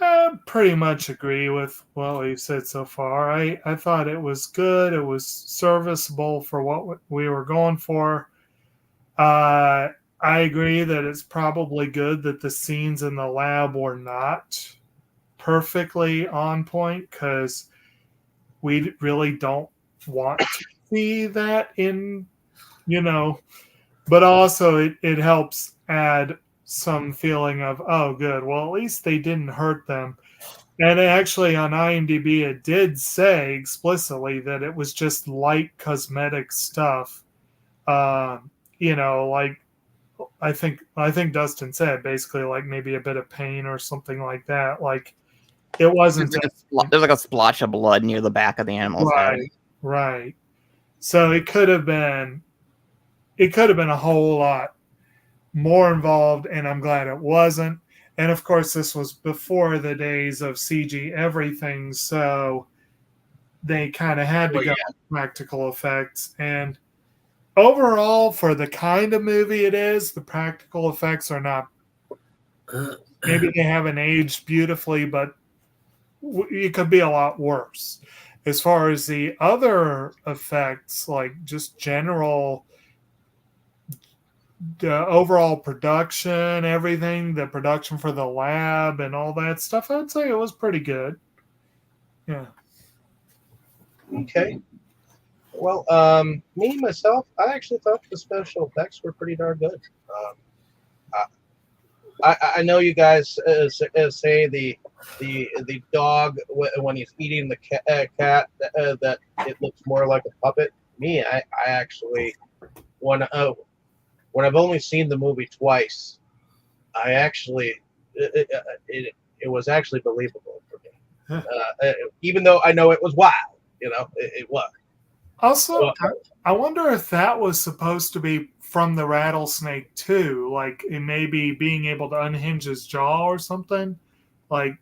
I pretty much agree with what we've said so far. I thought it was good. It was serviceable for what we were going for. I agree that it's probably good that the scenes in the lab were not perfectly on point, because we really don't want to see that but also it helps add some feeling of, oh, good, well, at least they didn't hurt them. And actually on IMDb, it did say explicitly that it was just light cosmetic stuff. Like I think Dustin said basically like maybe a bit of pain or something like that. Like it wasn't there's like a splotch of blood near the back of the animal's head. Right. So it could have been a whole lot more involved, and I'm glad it wasn't. And of course, this was before the days of CG everything, so they kind of had to go with practical effects. And overall, for the kind of movie it is, the practical effects are not. Maybe they haven't aged beautifully, but it could be a lot worse. As far as the other effects, like just general, the overall production, everything, the production for the lab and all that stuff, I'd say it was pretty good. Yeah. Okay. Well, me myself, I actually thought the special effects were pretty darn good. I know you guys say the dog when he's eating the cat that it looks more like a puppet. Me, I actually when I've only seen the movie twice, I actually it was actually believable for me, even though I know it was wild. It was. Also, Well, I wonder if that was supposed to be from the rattlesnake too, like it maybe being able to unhinge his jaw or something. Like,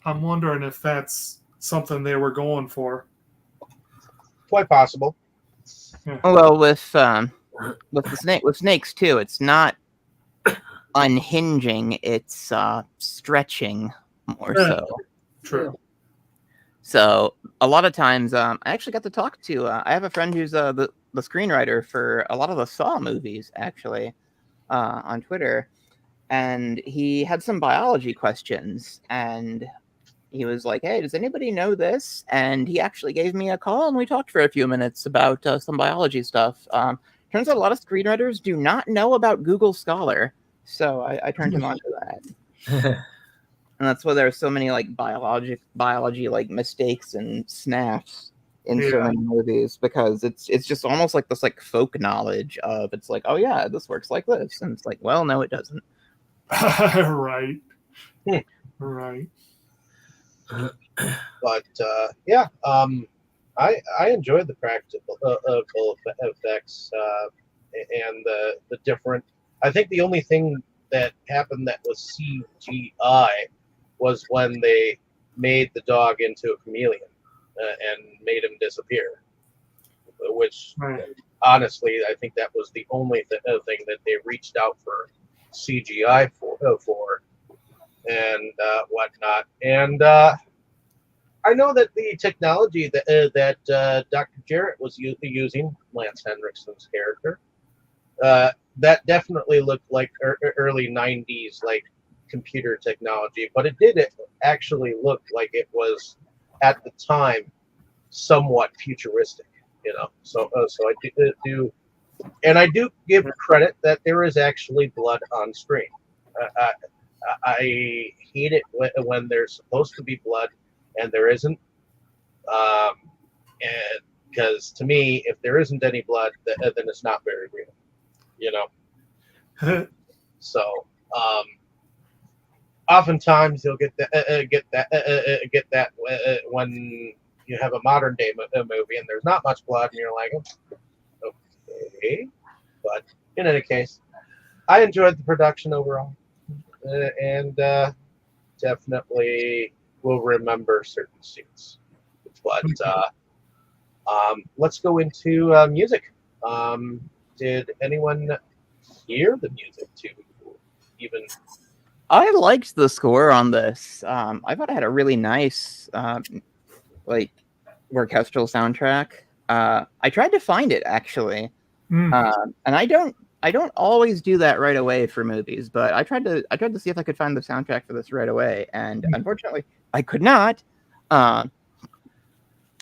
I'm wondering if that's something they were going for. quite possible. Well, with snakes too, it's not unhinging; it's stretching more Yeah. so. True. So a lot of times, I actually got to talk to. I have a friend who's the screenwriter for a lot of the Saw movies, actually, on Twitter, and he had some biology questions, and he was like, "Hey, does anybody know this?" And he actually gave me a call, and we talked for a few minutes about some biology stuff. Turns out a lot of screenwriters do not know about Google Scholar, so I turned him on to that. And that's why there are so many like biology like mistakes and snaps in so many movies, because it's just almost like this like folk knowledge of, it's like, oh yeah, this works like this, and it's like, well, no, it doesn't. Right. Right. But yeah, I enjoyed the practical effects and the different. I think the only thing that happened that was CGI was when they made the dog into a chameleon and made him disappear. Which, Right. honestly, I think that was the only thing that they reached out for CGI for and whatnot. And I know that the technology that Dr. Jarrett was using, Lance Henriksen's character, that definitely looked like early 90s like computer technology, but it did actually look like it was at the time somewhat futuristic, you know. So I do, and I do give credit that there is actually blood on screen. I hate it when there's supposed to be blood and there isn't, and because to me, if there isn't any blood, then it's not very real, you know. So oftentimes you'll get that when you have a modern day movie and there's not much blood, and you're like, okay. But in any case, I enjoyed the production overall, and definitely will remember certain scenes. But let's go into music. Did anyone hear the music to even? I liked the score on this. I thought it had a really nice like orchestral soundtrack. I tried to find it actually, and I don't always do that right away for movies, but I tried to see if I could find the soundtrack for this right away, and unfortunately I could not.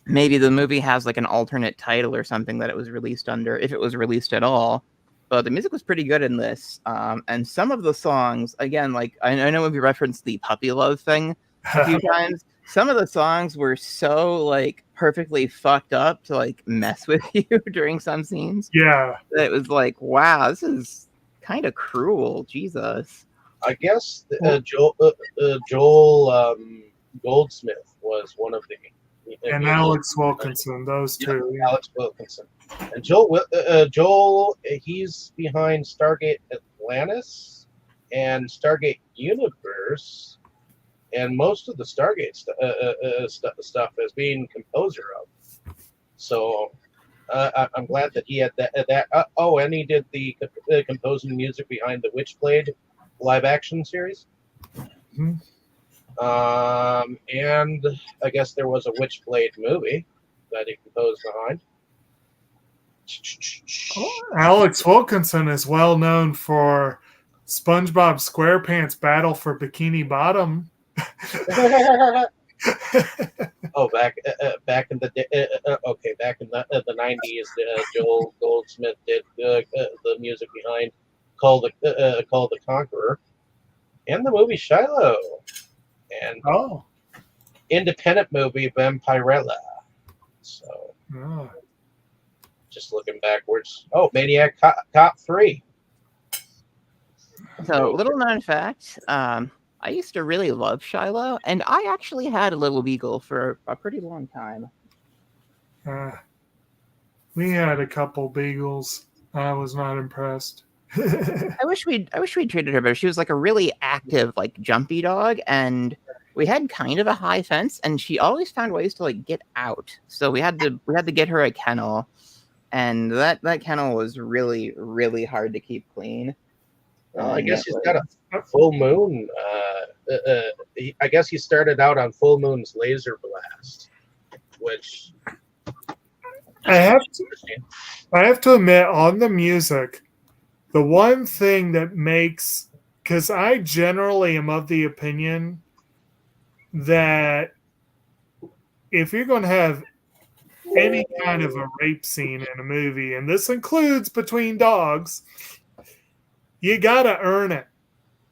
Maybe the movie has like an alternate title or something that it was released under, if it was released at all. But the music was pretty good in this, and some of the songs, again, like I know we referenced the puppy love thing a few times. Some of the songs were so like perfectly fucked up to like mess with you during some scenes. Yeah. It was like, wow, this is kind of cruel. Jesus. I guess Joel Goldsmith was one of the. And Alex Wilkinson, those two. Yeah, Alex Wilkinson. And Joel, he's behind Stargate Atlantis and Stargate Universe, and most of the Stargate stuff as being composer of. So I'm glad that he had that. Oh, and he did the composing music behind the Witchblade live action series. Mm-hmm. And I guess there was a Witchblade movie that he composed behind. Alex Wilkinson is well known for SpongeBob SquarePants Battle for Bikini Bottom. Oh, back in the back in the 90s, Joel Goldsmith did the music behind Call the Conqueror and the movie Shiloh and independent movie Vampirella. So just looking backwards. Oh, Maniac Cop 3. So, little known fact, I used to really love Shiloh, and I actually had a little beagle for a pretty long time. We had a couple beagles. I was not impressed. I wish we'd treated her better. She was like a really active, like jumpy dog, and we had kind of a high fence, and she always found ways to like get out. So we had to get her a kennel, and that kennel was really, really hard to keep clean. Well, I guess he's got a full moon. I guess he started out on full moon's laser blast, which I have to admit, on the music, the one thing that makes, because I generally am of the opinion that if you're going to have any kind of a rape scene in a movie, and this includes between dogs, you got to earn it.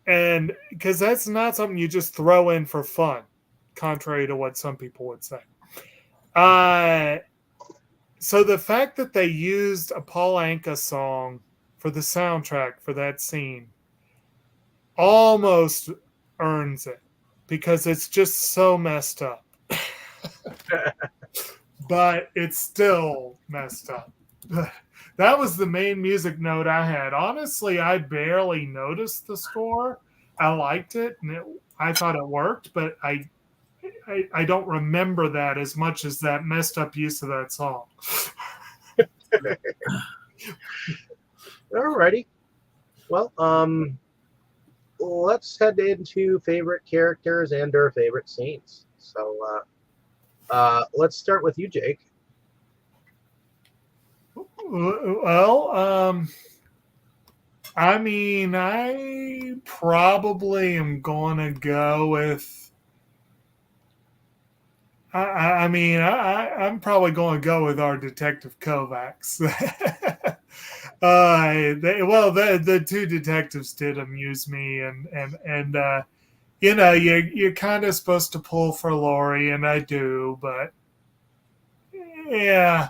And because that's not something you just throw in for fun, contrary to what some people would say. So the fact that they used a Paul Anka song for the soundtrack for that scene almost earns it, because it's just so messed up. But it's still messed up. That was the main music note I had. Honestly, I barely noticed the score. I liked it, and I thought it worked, but I don't remember that as much as that messed up use of that song. Alrighty. Well, let's head into favorite characters and or favorite scenes. So, let's start with you, Jake. Well, I mean, I probably am going to go with. I'm probably going to go with our Detective Kovacs. The two detectives did amuse me, and you're kind of supposed to pull for Laurie, and I do, but yeah,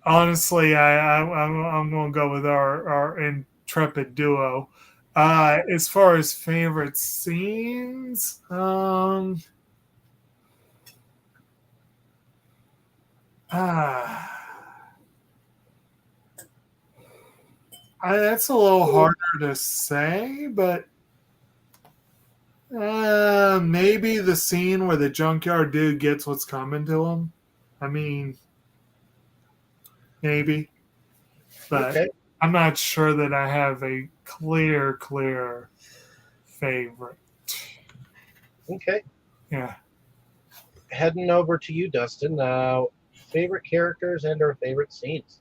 honestly, I'm going to go with our intrepid duo. As far as favorite scenes, that's a little harder to say, but maybe the scene where the junkyard dude gets what's coming to him. I mean, maybe, but Okay. I'm not sure that I have a clear favorite. Okay. Yeah. Heading over to you, Dustin. Favorite characters and or favorite scenes.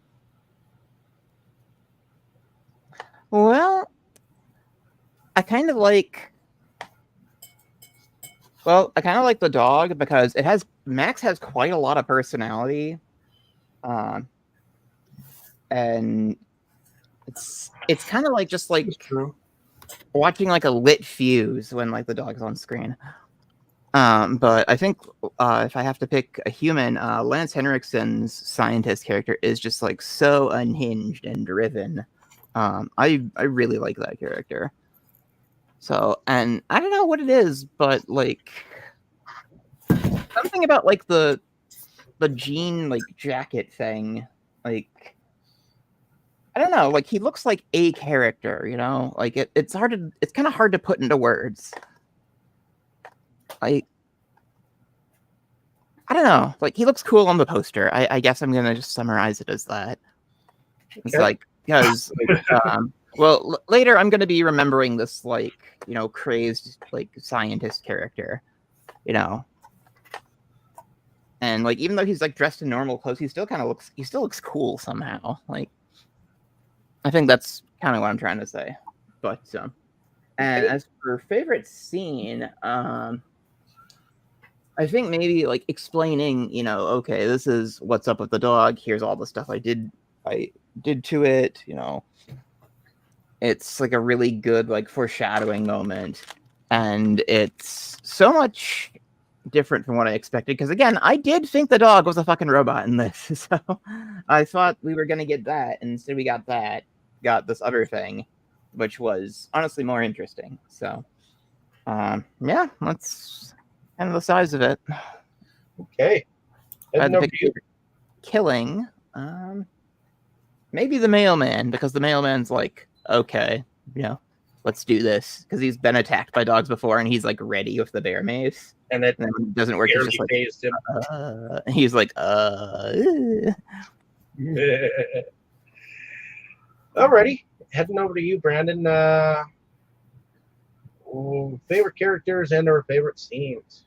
Well, I kind of like the dog because Max has quite a lot of personality, and it's kind of like just like That's true. watching like a lit fuse when like the dog's on screen. But I think if I have to pick a human, Lance Henriksen's scientist character is just like so unhinged and driven. I really like that character. So, and I don't know what it is, but like something about like the jean like jacket thing, like I don't know, like he looks like a character, you know? Like it's kind of hard to put into words. I don't know. Like he looks cool on the poster. I guess I'm gonna just summarize it as that. It's like because later I'm gonna be remembering this like crazed like scientist character, and like even though he's like dressed in normal clothes, he still looks cool somehow. Like I think that's kind of what I'm trying to say. But and as for favorite scene, I think maybe like explaining, okay, this is what's up with the dog. Here's all the stuff I did to it. It's like a really good like foreshadowing moment, and it's so much different from what I expected. Because again, I did think the dog was a fucking robot in this, so I thought we were gonna get that, and instead we got this other thing, which was honestly more interesting. So, yeah, that's kind of the size of it. Okay. Killing. maybe the mailman, because the mailman's like, okay, let's do this, because he's been attacked by dogs before, and he's like ready with the bear mace. And it And then when it doesn't work, he's barely just like, phased him. he's like, Alrighty, heading over to you, Brandon. Favorite characters and or favorite scenes?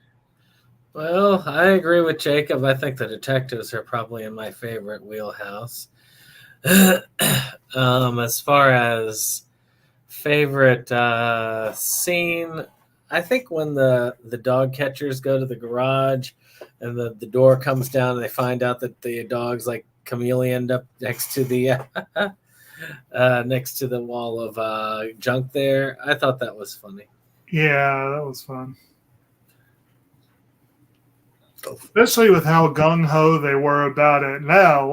Well, I agree with Jacob. I think the detectives are probably in my favorite wheelhouse. As far as favorite scene, I think when the dog catchers go to the garage and the door comes down and they find out that the dog's like chameleoned up next to the next to the wall of junk there. I thought that was funny. Yeah, that was fun. Especially with how gung-ho they were about it. Now,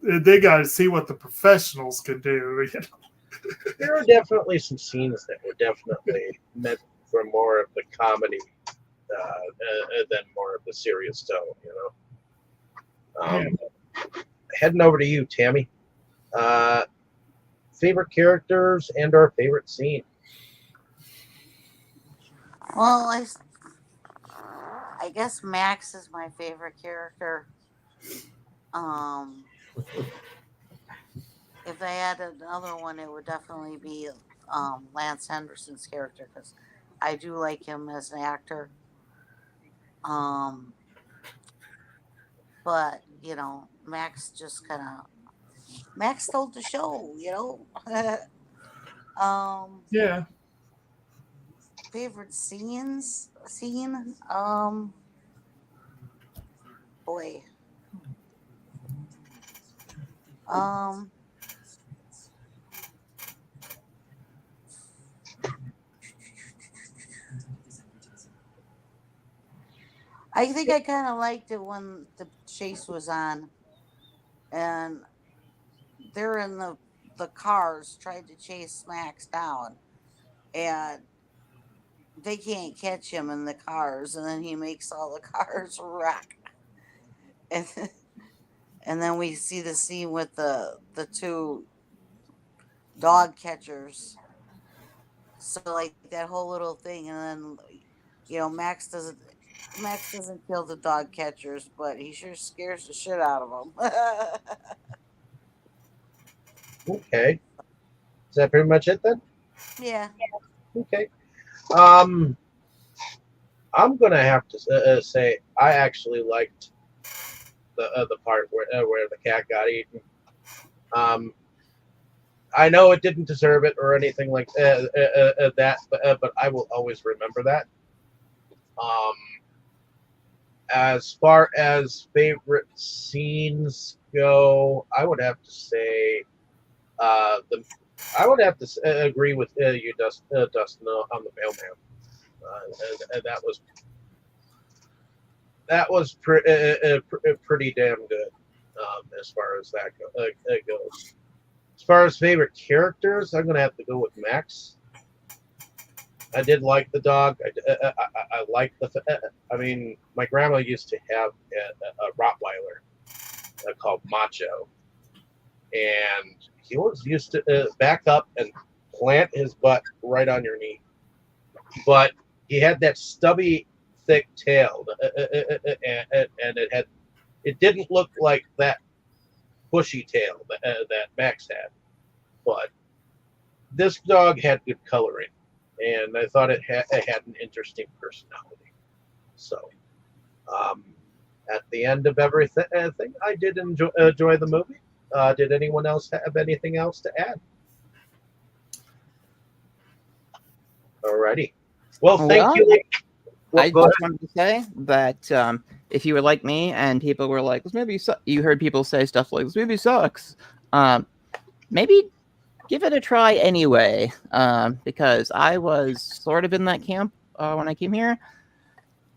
they got to see what the professionals can do. There are definitely some scenes that were definitely meant for more of the comedy than more of the serious tone, Heading over to you, Tammy. Favorite characters and or favorite scene? Well, I guess Max is my favorite character. If I had another one, it would definitely be Lance Henderson's character, because I do like him as an actor. But Max just kind of Max stole the show. Yeah. Favorite scene. Boy. I think I kind of liked it when the chase was on, and they're in the cars trying to chase Max down, and they can't catch him in the cars, and then he makes all the cars wreck. And then we see the scene with the two dog catchers. So like that whole little thing, and then Max doesn't kill the dog catchers, but he sure scares the shit out of them. Okay. Is that pretty much it then? Yeah. Okay. I'm gonna have to say I actually liked the part where the cat got eaten. I know it didn't deserve it or anything like that, but I will always remember that. As far as favorite scenes go, I would have to say I would have to agree with you, Dustin, on the mailman. And that was pretty damn good as far as that goes. As far as favorite characters, I'm gonna have to go with Max. I did like the dog. I like I mean, my grandma used to have a Rottweiler called Macho, and he was used to back up and plant his butt right on your knee, but he had that stubby, thick tail, and it didn't look like that bushy tail that Max had, but this dog had good coloring, and I thought it had an interesting personality. So, at the end of everything, I did enjoy the movie. Did anyone else have anything else to add? Alrighty. Well, thank you. I just wanted to say that if you were like me and people were like, "This movie sucks," you heard people say stuff like, "This movie sucks," maybe give it a try anyway, because I was sort of in that camp when I came here,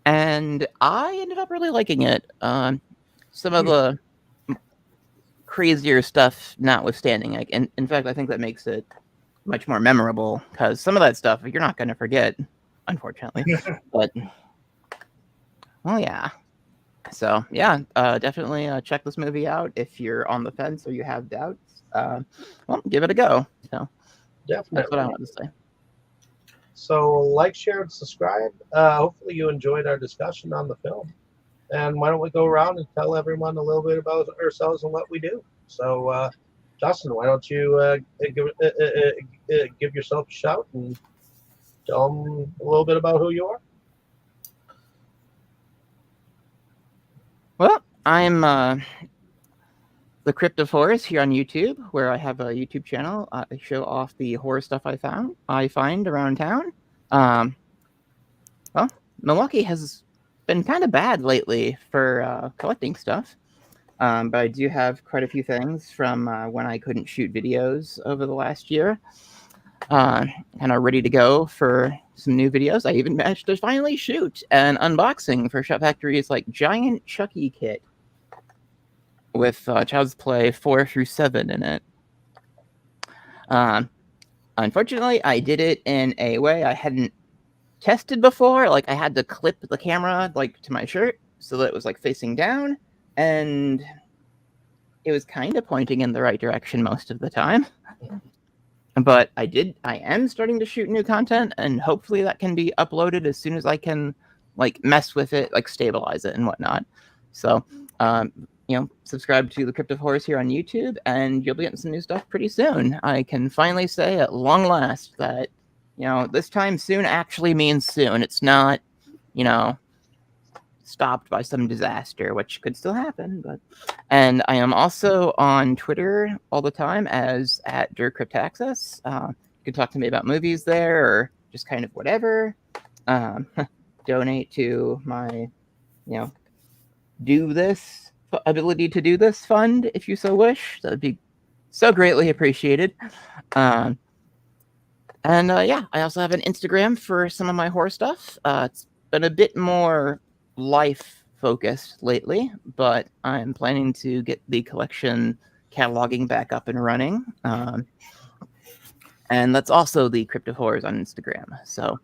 and I ended up really liking it. Some of the crazier stuff notwithstanding, in fact, I think that makes it much more memorable, because some of that stuff you're not going to forget, unfortunately. But well, yeah. So yeah, definitely check this movie out if you're on the fence or you have doubts. well, give it a go. So that's what I Definitely. wanted to say. So like, share, and subscribe. Hopefully you enjoyed our discussion on the film. And why don't we go around and tell everyone a little bit about ourselves and what we do? So, Justin, why don't you give yourself a shout and tell them a little bit about who you are? Well, I'm the Crypt of Horrors here on YouTube, where I have a YouTube channel. I show off the horror stuff I find around town. Well, Milwaukee has been kind of bad lately for collecting stuff, but I do have quite a few things from when I couldn't shoot videos over the last year, kind of ready to go for some new videos. I even managed to finally shoot an unboxing for Shop Factory's like giant Chucky kit with Child's Play 4 through 7 in it. Unfortunately, I did it in a way I hadn't tested before. Like, I had to clip the camera like to my shirt so that it was like facing down, and it was kind of pointing in the right direction most of the time. But I am starting to shoot new content, and hopefully that can be uploaded as soon as I can like mess with it, like stabilize it and whatnot. So subscribe to the Crypt of Horrors here on YouTube, and you'll be getting some new stuff pretty soon. I can finally say at long last that, this time soon actually means soon. It's not, stopped by some disaster, which could still happen. And I am also on Twitter all the time as @DurCryptAccess. You can talk to me about movies there, or just kind of whatever. Donate to my, ability to do this fund if you so wish. That would be so greatly appreciated. I also have an Instagram for some of my horror stuff. It's been a bit more life focused lately, but I'm planning to get the collection cataloging back up and running. And that's also the Crypt of Horrors on Instagram. So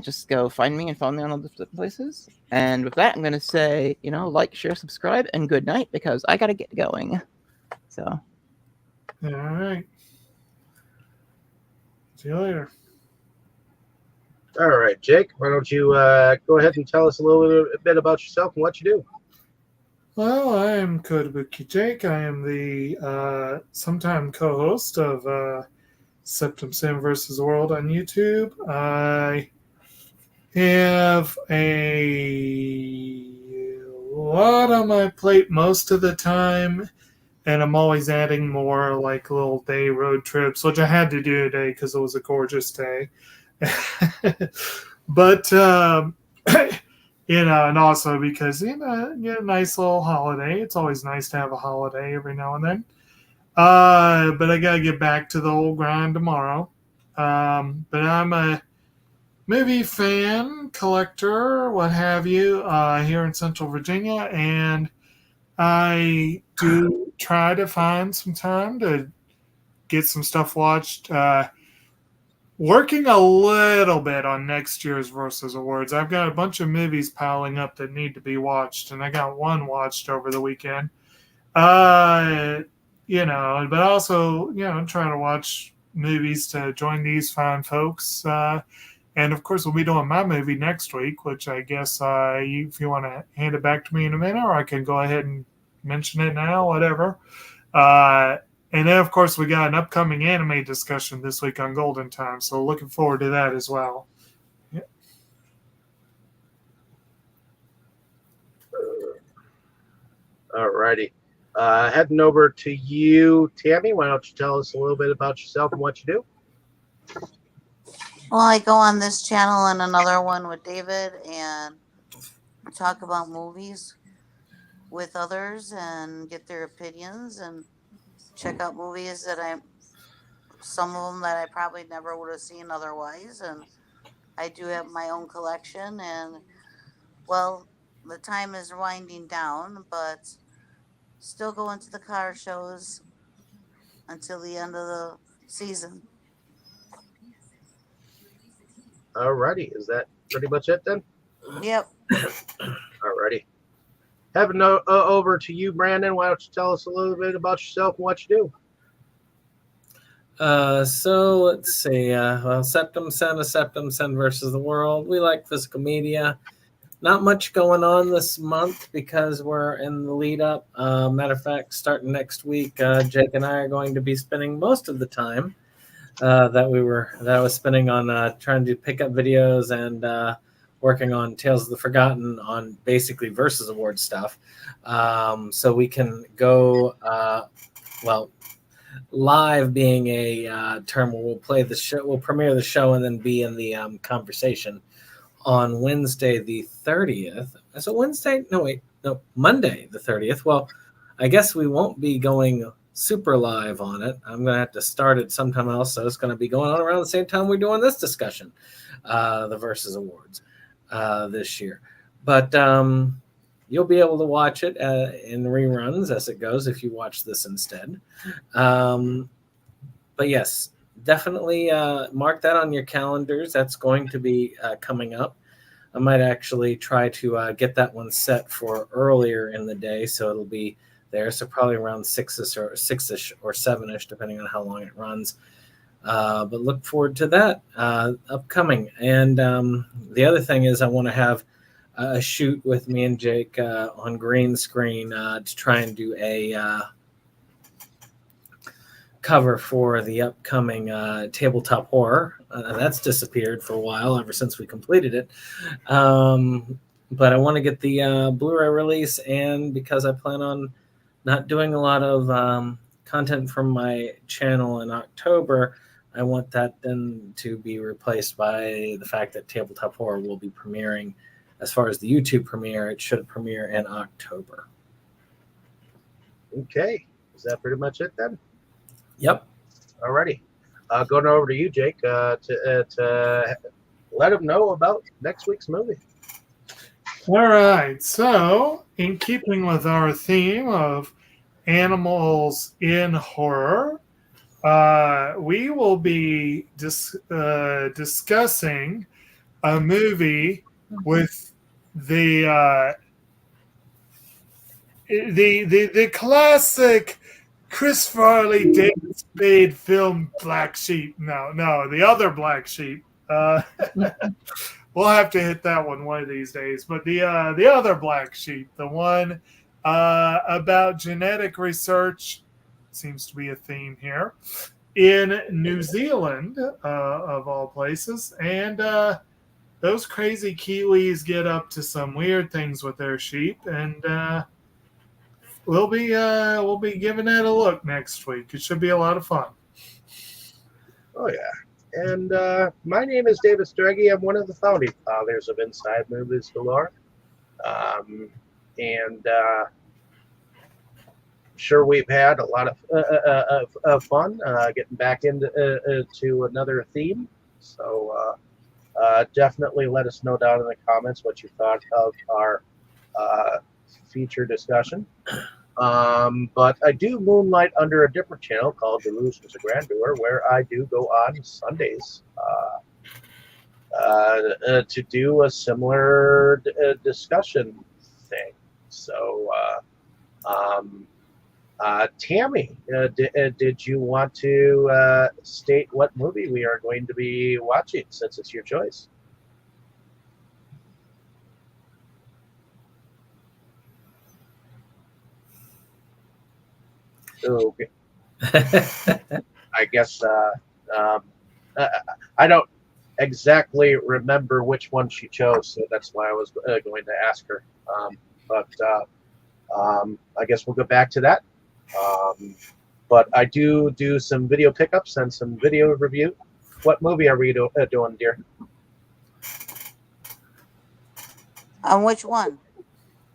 just go find me and follow me on all the different places. And with that, I'm going to say, like, share, subscribe, and good night, because I got to get going. So. All right. See you later. All right, Jake, why don't you go ahead and tell us a little bit about yourself and what you do? Well, I am Kotobukijake. I am the sometime co-host of SeptumSin versus the World on YouTube. I have a lot on my plate most of the time, and I'm always adding more, like little day road trips, which I had to do today because it was a gorgeous day. But and also because a nice little holiday. It's always nice to have a holiday every now and then. But I gotta get back to the old grind tomorrow. But I'm a movie fan, collector, what have you, here in Central Virginia, and I do try to find some time to get some stuff watched. Working a little bit on next year's Versus Awards. I've got a bunch of movies piling up that need to be watched, and I got one watched over the weekend. But also, trying to watch movies to join these fine folks. And of course, we'll be doing my movie next week, which I guess if you want to hand it back to me in a minute, or I can go ahead and mention it now, whatever. And then, of course, we got an upcoming anime discussion this week on Golden Time, so looking forward to that as well. Yeah. All righty. Heading over to you, Tammy. Why don't you tell us a little bit about yourself and what you do? Well, I go on this channel and another one with David and talk about movies with others and get their opinions and check out movies that some of them that I probably never would have seen otherwise. And I do have my own collection, and well, the time is winding down, but still going to the car shows until the end of the season. All righty. Is that pretty much it then? Yep. All righty. Heading over to you, Brandon. Why don't you tell us a little bit about yourself and what you do? So let's see. Well, SeptumSin, a SeptumSin versus the world. We like physical media. Not much going on this month because we're in the lead up. Matter of fact, starting next week, Jake and I are going to be spending most of the time that I was spending on trying to do pickup videos and working on Tales of the Forgotten on basically Versus Award stuff. So we can go live being a term where we'll play the show, we'll premiere the show, and then be in the conversation on Wednesday the 30th. Is it Wednesday? No, Monday the 30th. Well, I guess we won't be going super live on it. I'm going to have to start it sometime else, so it's going to be going on around the same time we're doing this discussion, the Versus Awards this year. But you'll be able to watch it in reruns as it goes if you watch this instead. But yes, definitely mark that on your calendars. That's going to be coming up. I might actually try to get that one set for earlier in the day, so it'll be there. So probably around 6-ish or 7-ish, depending on how long it runs. But look forward to that upcoming. And the other thing is I want to have a shoot with me and Jake on green screen to try and do a cover for the upcoming tabletop horror. That's disappeared for a while ever since we completed it. But I want to get the Blu-ray release, and because I plan on not doing a lot of content from my channel in October, I want that then to be replaced by the fact that tabletop horror will be premiering. As far as the YouTube premiere, it should premiere in October. Okay. Is that pretty much it then? Yep. Alrighty. Going over to you, Jake, to let them know about next week's movie. All right. So, in keeping with our theme of animals in horror, we will be discussing a movie with the classic Chris Farley, David Spade film Black Sheep. No, the other Black Sheep. We'll have to hit that one of these days. But the other Black Sheep, the one about genetic research, seems to be a theme here, in New Zealand, of all places. And those crazy Kiwis get up to some weird things with their sheep, and we'll be giving that a look next week. It should be a lot of fun. Oh yeah. And my name is David Strege. I'm one of the founding fathers of Inside Movies Galore. Sure, we've had a lot of fun getting back into to another theme. So definitely let us know down in the comments what you thought of our feature discussion. But I do moonlight under a different channel called Delusions of Grandeur, where I do go on Sundays to do a similar discussion thing. So, Tammy, did you want to state what movie we are going to be watching, since it's your choice? Okay. I guess I don't exactly remember which one she chose, so that's why I was going to ask her. But I guess we'll go back to that. But I do some video pickups and some video review. What movie are we doing, dear? On which one?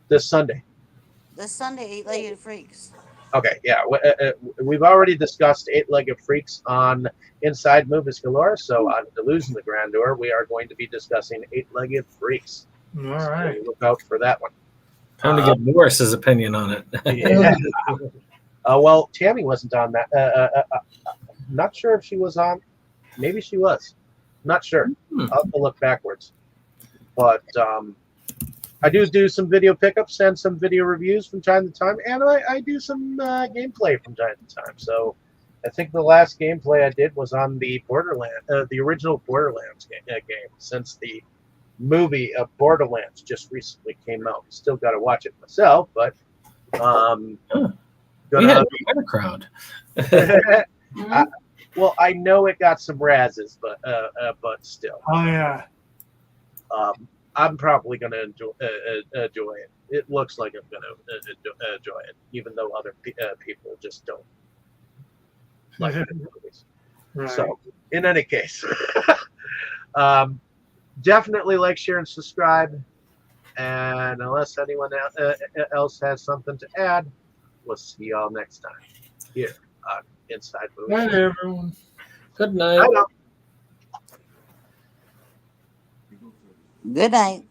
This Sunday. This Sunday, Eight-Legged Freaks. Okay, yeah. We've already discussed Eight-Legged Freaks on Inside Movies Galore, so on Delusions of Grandeur, we are going to be discussing Eight-Legged Freaks. All right. So look out for that one. Time to get Morris's opinion on it. Yeah. Well, Tammy wasn't on that. Not sure if she was on. Maybe she was. Not sure. I'll have to look backwards. But I do some video pickups and some video reviews from time to time, and I do some gameplay from time to time. So I think the last gameplay I did was on the the original Borderlands game, since the movie of Borderlands just recently came out. Still got to watch it myself, but We had quite a crowd. Well, I know it got some razzes, but still, Oh yeah. I'm probably gonna enjoy it. It looks like I'm gonna enjoy it, even though other people just don't like it in movies. Right. So, in any case, definitely like, share, and subscribe. And unless anyone else has something to add, we'll see y'all next time here on Inside Movie. Night, everyone. Good night. I know. Good night.